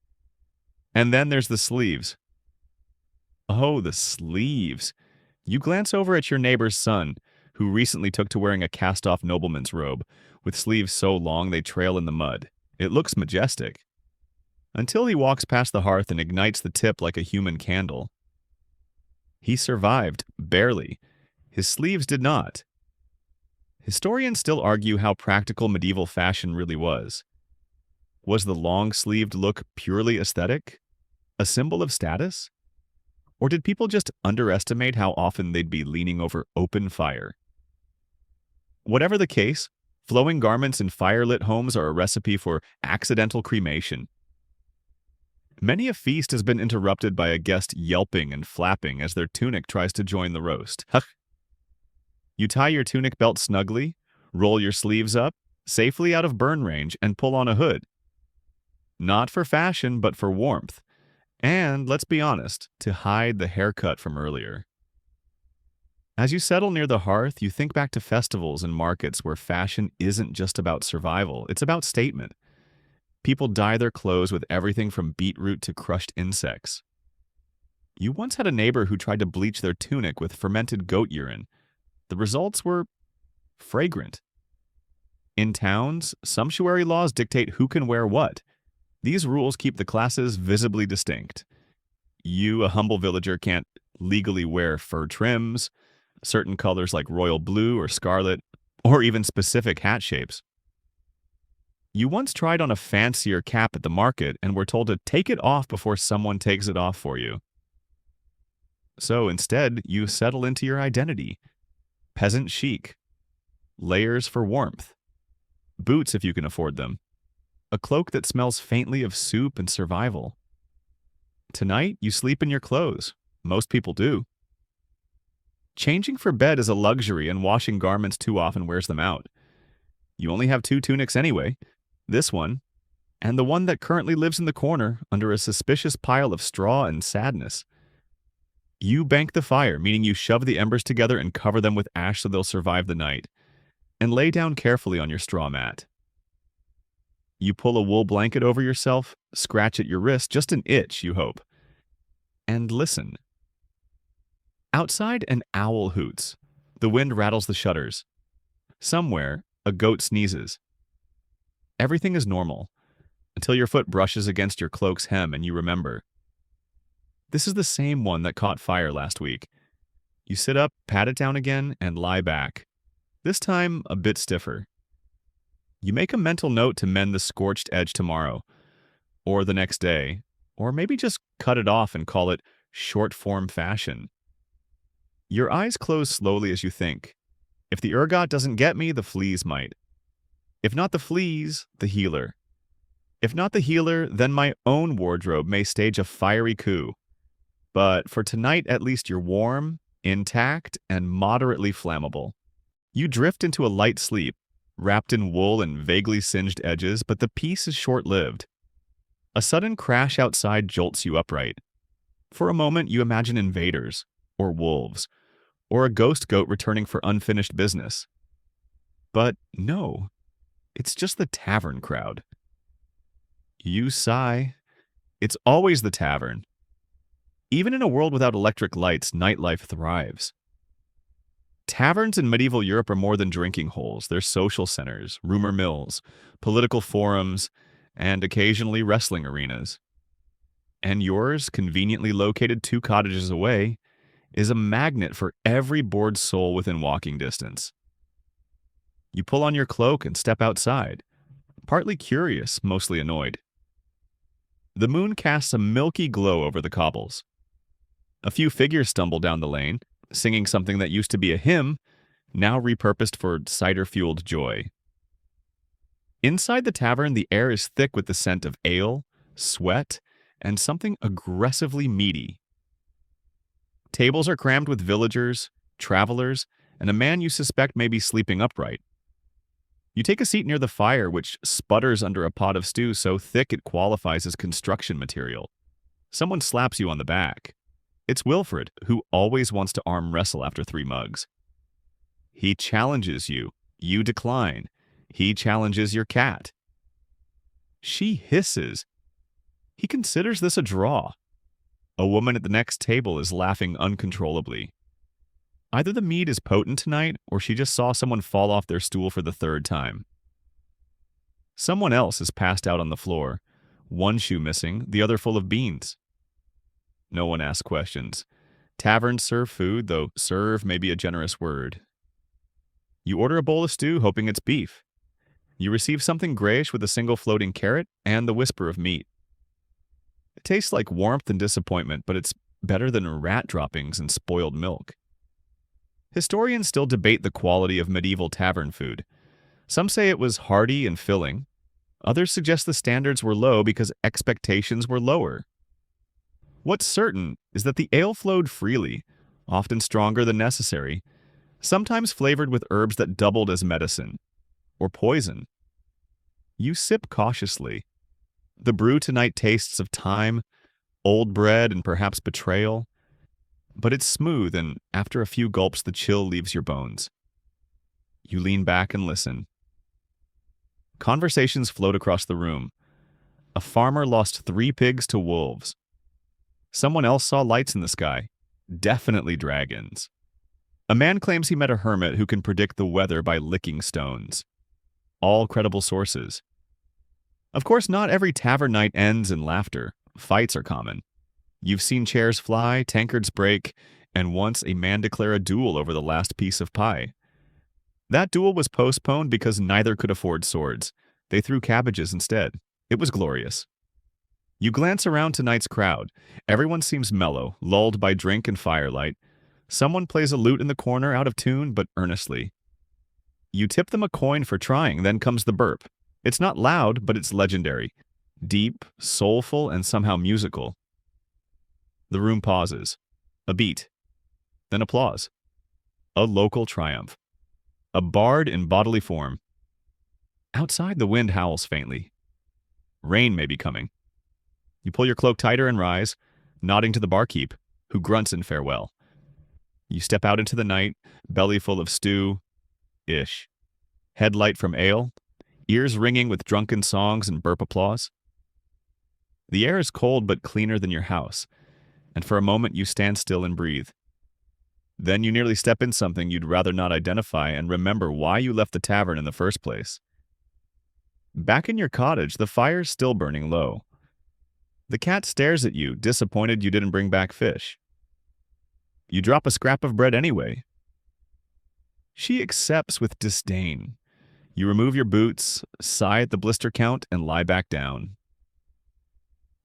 And then there's the sleeves. Oh, the sleeves. You glance over at your neighbor's son, who recently took to wearing a cast-off nobleman's robe, with sleeves so long they trail in the mud. It looks majestic. Until he walks past the hearth and ignites the tip like a human candle. He survived, barely. His sleeves did not. Historians still argue how practical medieval fashion really was. Was the long-sleeved look purely aesthetic? A symbol of status? Or did people just underestimate how often they'd be leaning over open fire? Whatever the case, flowing garments in firelit homes are a recipe for accidental cremation. Many a feast has been interrupted by a guest yelping and flapping as their tunic tries to join the roast. You tie your tunic belt snugly, roll your sleeves up, safely out of burn range, and pull on a hood. Not for fashion, but for warmth. And, let's be honest, to hide the haircut from earlier. As you settle near the hearth, you think back to festivals and markets where fashion isn't just about survival, it's about statement. People dye their clothes with everything from beetroot to crushed insects. You once had a neighbor who tried to bleach their tunic with fermented goat urine. The results were fragrant. In towns, sumptuary laws dictate who can wear what. These rules keep the classes visibly distinct. You, a humble villager, can't legally wear fur trims, certain colors like royal blue or scarlet, or even specific hat shapes. You once tried on a fancier cap at the market and were told to take it off before someone takes it off for you. So instead, you settle into your identity. Peasant chic. Layers for warmth. Boots if you can afford them. A cloak that smells faintly of soup and survival. Tonight, you sleep in your clothes. Most people do. Changing for bed is a luxury, and washing garments too often wears them out. You only have 2 tunics anyway. This one, and the one that currently lives in the corner under a suspicious pile of straw and sadness. You bank the fire, meaning you shove the embers together and cover them with ash so they'll survive the night, and lay down carefully on your straw mat. You pull a wool blanket over yourself, scratch at your wrist, just an itch, you hope, and listen. Outside, an owl hoots. The wind rattles the shutters. Somewhere, a goat sneezes. Everything is normal, until your foot brushes against your cloak's hem and you remember. This is the same one that caught fire last week. You sit up, pat it down again, and lie back. This time, a bit stiffer. You make a mental note to mend the scorched edge tomorrow, or the next day, or maybe just cut it off and call it short-form fashion. Your eyes close slowly as you think. If the ergot doesn't get me, the fleas might. If not the fleas, the healer. If not the healer, then my own wardrobe may stage a fiery coup. But for tonight, at least you're warm, intact, and moderately flammable. You drift into a light sleep, wrapped in wool and vaguely singed edges, but the peace is short-lived. A sudden crash outside jolts you upright. For a moment, you imagine invaders, or wolves, or a ghost goat returning for unfinished business. But no, it's just the tavern crowd. You sigh. It's always the tavern. Even in a world without electric lights, nightlife thrives. Taverns in medieval Europe are more than drinking holes. They're social centers, rumor mills, political forums, and occasionally wrestling arenas. And yours, conveniently located 2 cottages away, is a magnet for every bored soul within walking distance. You pull on your cloak and step outside, partly curious, mostly annoyed. The moon casts a milky glow over the cobbles. A few figures stumble down the lane, singing something that used to be a hymn, now repurposed for cider-fueled joy. Inside the tavern, the air is thick with the scent of ale, sweat, and something aggressively meaty. Tables are crammed with villagers, travelers, and a man you suspect may be sleeping upright. You take a seat near the fire, which sputters under a pot of stew so thick it qualifies as construction material. Someone slaps you on the back. It's Wilfred, who always wants to arm wrestle after 3 mugs. He challenges you. You decline. He challenges your cat. She hisses. He considers this a draw. A woman at the next table is laughing uncontrollably. Either the mead is potent tonight, or she just saw someone fall off their stool for the 3rd time. Someone else is passed out on the floor, one shoe missing, the other full of beans. No one asks questions. Taverns serve food, though serve may be a generous word. You order a bowl of stew, hoping it's beef. You receive something grayish with a single floating carrot and the whisper of meat. It tastes like warmth and disappointment, but it's better than rat droppings and spoiled milk. Historians still debate the quality of medieval tavern food. Some say it was hearty and filling. Others suggest the standards were low because expectations were lower. What's certain is that the ale flowed freely, often stronger than necessary, sometimes flavored with herbs that doubled as medicine or poison. You sip cautiously. The brew tonight tastes of time, old bread, and perhaps betrayal. But it's smooth, and after a few gulps, the chill leaves your bones. You lean back and listen. Conversations float across the room. A farmer lost 3 pigs to wolves. Someone else saw lights in the sky. Definitely dragons. A man claims he met a hermit who can predict the weather by licking stones. All credible sources. Of course, not every tavern night ends in laughter. Fights are common. You've seen chairs fly, tankards break, and once a man declare a duel over the last piece of pie. That duel was postponed because neither could afford swords. They threw cabbages instead. It was glorious. You glance around tonight's crowd. Everyone seems mellow, lulled by drink and firelight. Someone plays a lute in the corner out of tune, but earnestly. You tip them a coin for trying, then comes the burp. It's not loud, but it's legendary. Deep, soulful, and somehow musical. The room pauses. A beat. Then applause. A local triumph. A bard in bodily form. Outside, the wind howls faintly. Rain may be coming. You pull your cloak tighter and rise, nodding to the barkeep, who grunts in farewell. You step out into the night, belly full of stew-ish. Headlight from ale, ears ringing with drunken songs and burp applause. The air is cold but cleaner than your house, and for a moment you stand still and breathe. Then you nearly step in something you'd rather not identify and remember why you left the tavern in the first place. Back in your cottage, the fire's still burning low. The cat stares at you, disappointed you didn't bring back fish. You drop a scrap of bread anyway. She accepts with disdain. You remove your boots, sigh at the blister count, and lie back down.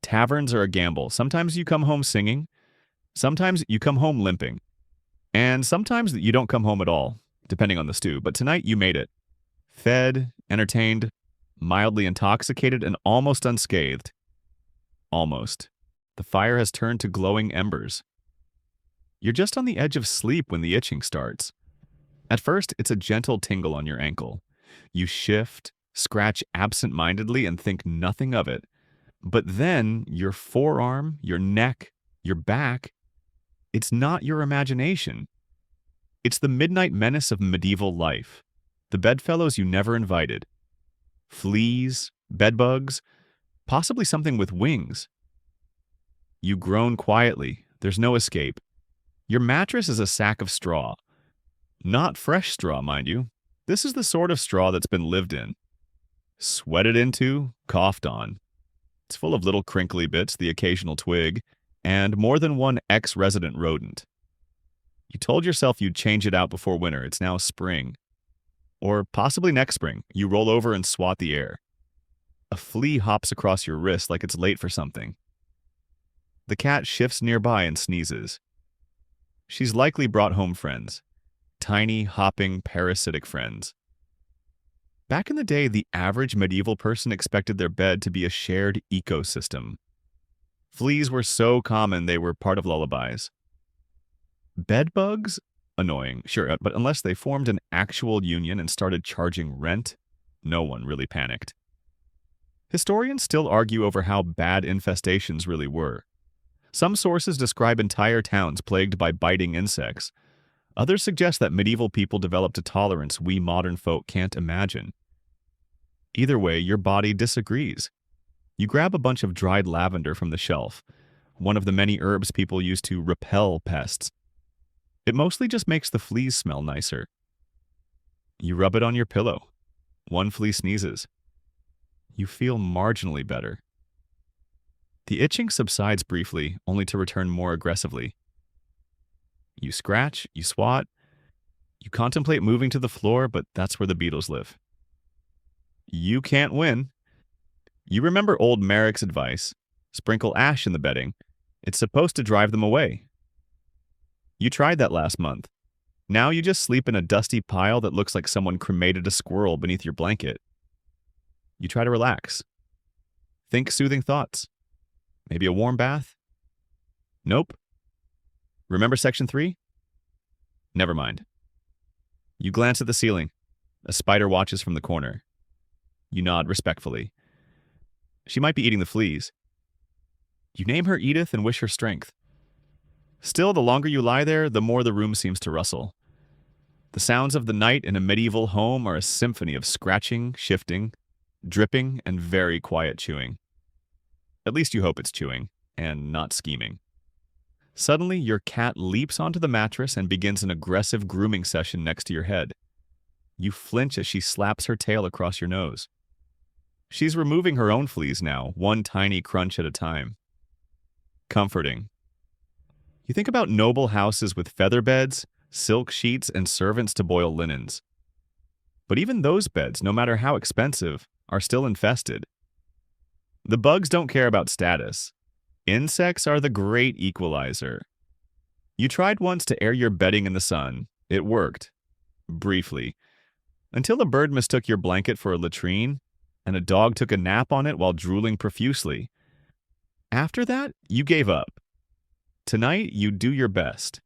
Taverns are a gamble. Sometimes you come home singing, sometimes you come home limping, and sometimes you don't come home at all, depending on the stew. But tonight you made it. Fed, entertained, mildly intoxicated, and almost unscathed. Almost. The fire has turned to glowing embers. You're just on the edge of sleep when the itching starts. At first, it's a gentle tingle on your ankle. You shift, scratch absent-mindedly, and think nothing of it. But then, your forearm, your neck, your back, it's not your imagination. It's the midnight menace of medieval life. The bedfellows you never invited. Fleas, bedbugs, possibly something with wings. You groan quietly. There's no escape. Your mattress is a sack of straw. Not fresh straw, mind you. This is the sort of straw that's been lived in. Sweated into, coughed on. It's full of little crinkly bits, the occasional twig, and more than one ex-resident rodent. You told yourself you'd change it out before winter. It's now spring. Or possibly next spring. You roll over and swat the air. A flea hops across your wrist like it's late for something. The cat shifts nearby and sneezes. She's likely brought home friends. Tiny, hopping, parasitic friends. Back in the day, the average medieval person expected their bed to be a shared ecosystem. Fleas were so common they were part of lullabies. Bed bugs? Annoying, sure, but unless they formed an actual union and started charging rent, no one really panicked. Historians still argue over how bad infestations really were. Some sources describe entire towns plagued by biting insects. Others suggest that medieval people developed a tolerance we modern folk can't imagine. Either way, your body disagrees. You grab a bunch of dried lavender from the shelf, one of the many herbs people use to repel pests. It mostly just makes the fleas smell nicer. You rub it on your pillow. One flea sneezes. You feel marginally better. The itching subsides briefly, only to return more aggressively. You scratch, you swat, you contemplate moving to the floor, but that's where the beetles live. You can't win. You remember old Merrick's advice: sprinkle ash in the bedding. It's supposed to drive them away. You tried that last month. Now you just sleep in a dusty pile that looks like someone cremated a squirrel beneath your blanket. You try to relax. Think soothing thoughts. Maybe a warm bath? Nope. Remember section 3? Never mind. You glance at the ceiling. A spider watches from the corner. You nod respectfully. She might be eating the fleas. You name her Edith and wish her strength. Still, the longer you lie there, the more the room seems to rustle. The sounds of the night in a medieval home are a symphony of scratching, shifting, dripping, and very quiet chewing. At least you hope it's chewing, and not scheming. Suddenly, your cat leaps onto the mattress and begins an aggressive grooming session next to your head. You flinch as she slaps her tail across your nose. She's removing her own fleas now, one tiny crunch at a time. Comforting. You think about noble houses with feather beds, silk sheets, and servants to boil linens. But even those beds, no matter how expensive, are still infested. The bugs don't care about status. Insects are the great equalizer. You tried once to air your bedding in the sun. It worked. Briefly. Until a bird mistook your blanket for a latrine, and a dog took a nap on it while drooling profusely. After that, you gave up. Tonight, you do your best.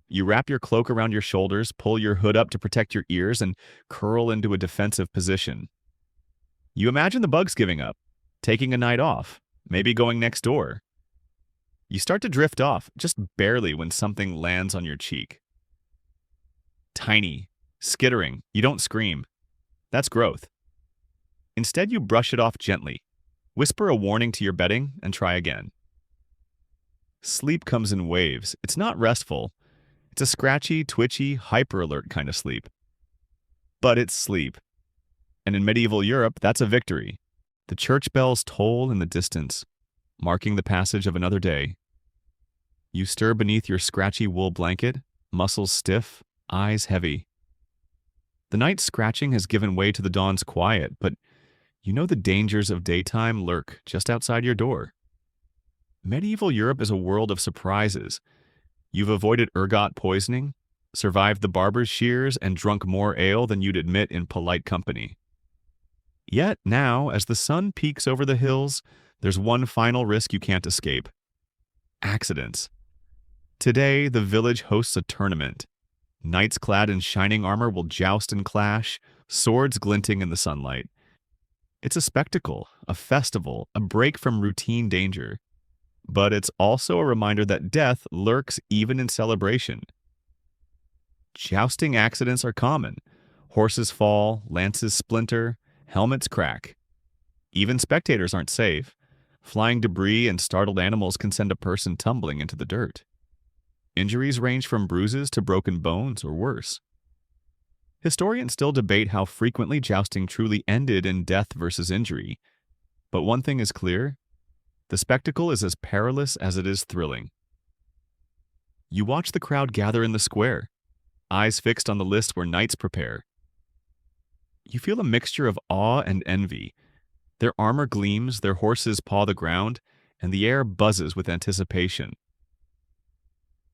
You wrap your cloak around your shoulders, pull your hood up to protect your ears, and curl into a defensive position. You imagine the bugs giving up, taking a night off, maybe going next door. You start to drift off, just barely, when something lands on your cheek. Tiny, skittering, you don't scream. That's growth. Instead, you brush it off gently, whisper a warning to your bedding, and try again. Sleep comes in waves. It's not restful. It's a scratchy, twitchy, hyper-alert kind of sleep. But it's sleep. And in medieval Europe, that's a victory. The church bells toll in the distance, marking the passage of another day. You stir beneath your scratchy wool blanket, muscles stiff, eyes heavy. The night's scratching has given way to the dawn's quiet, but you know the dangers of daytime lurk just outside your door. Medieval Europe is a world of surprises. You've avoided ergot poisoning, survived the barber's shears, and drunk more ale than you'd admit in polite company. Yet now, as the sun peaks over the hills, there's one final risk you can't escape: accidents. Today, the village hosts a tournament. Knights clad in shining armor will joust and clash, swords glinting in the sunlight. It's a spectacle, a festival, a break from routine danger. But it's also a reminder that death lurks even in celebration. Jousting accidents are common. Horses fall, lances splinter, helmets crack. Even spectators aren't safe. Flying debris and startled animals can send a person tumbling into the dirt. Injuries range from bruises to broken bones or worse. Historians still debate how frequently jousting truly ended in death versus injury. But one thing is clear: the spectacle is as perilous as it is thrilling. You watch the crowd gather in the square, eyes fixed on the list where knights prepare. You feel a mixture of awe and envy. Their armor gleams, their horses paw the ground, and the air buzzes with anticipation.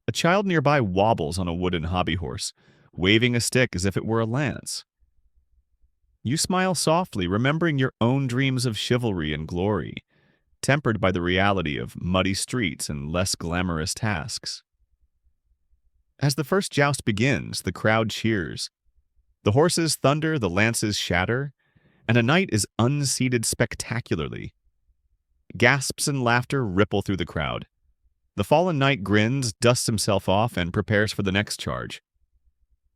A child nearby wobbles on a wooden hobby horse, waving a stick as if it were a lance. You smile softly, remembering your own dreams of chivalry and glory, tempered by the reality of muddy streets and less glamorous tasks. As the first joust begins, the crowd cheers. The horses thunder, the lances shatter, and a knight is unseated spectacularly. Gasps and laughter ripple through the crowd. The fallen knight grins, dusts himself off, and prepares for the next charge.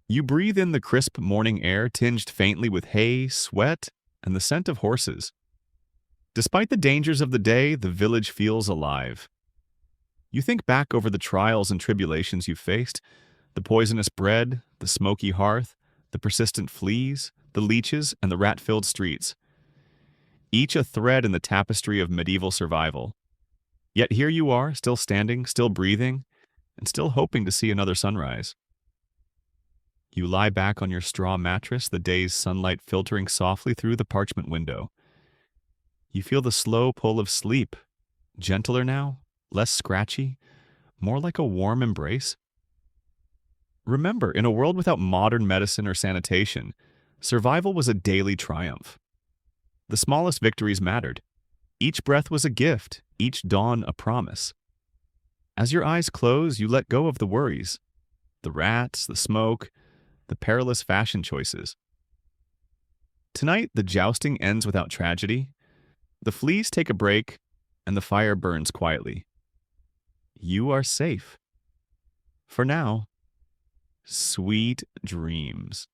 You breathe in the crisp morning air tinged faintly with hay, sweat, and the scent of horses. Despite the dangers of the day, the village feels alive. You think back over the trials and tribulations you faced, the poisonous bread, the smoky hearth, the persistent fleas, the leeches, and the rat-filled streets. Each a thread in the tapestry of medieval survival. Yet here you are, still standing, still breathing, and still hoping to see another sunrise. You lie back on your straw mattress, the day's sunlight filtering softly through the parchment window. You feel the slow pull of sleep, gentler now, less scratchy, more like a warm embrace. Remember, in a world without modern medicine or sanitation, survival was a daily triumph. The smallest victories mattered. Each breath was a gift, each dawn a promise. As your eyes close, you let go of the worries, the rats, the smoke, the perilous fashion choices. Tonight, the jousting ends without tragedy. The fleas take a break, and the fire burns quietly. You are safe. For now, sweet dreams.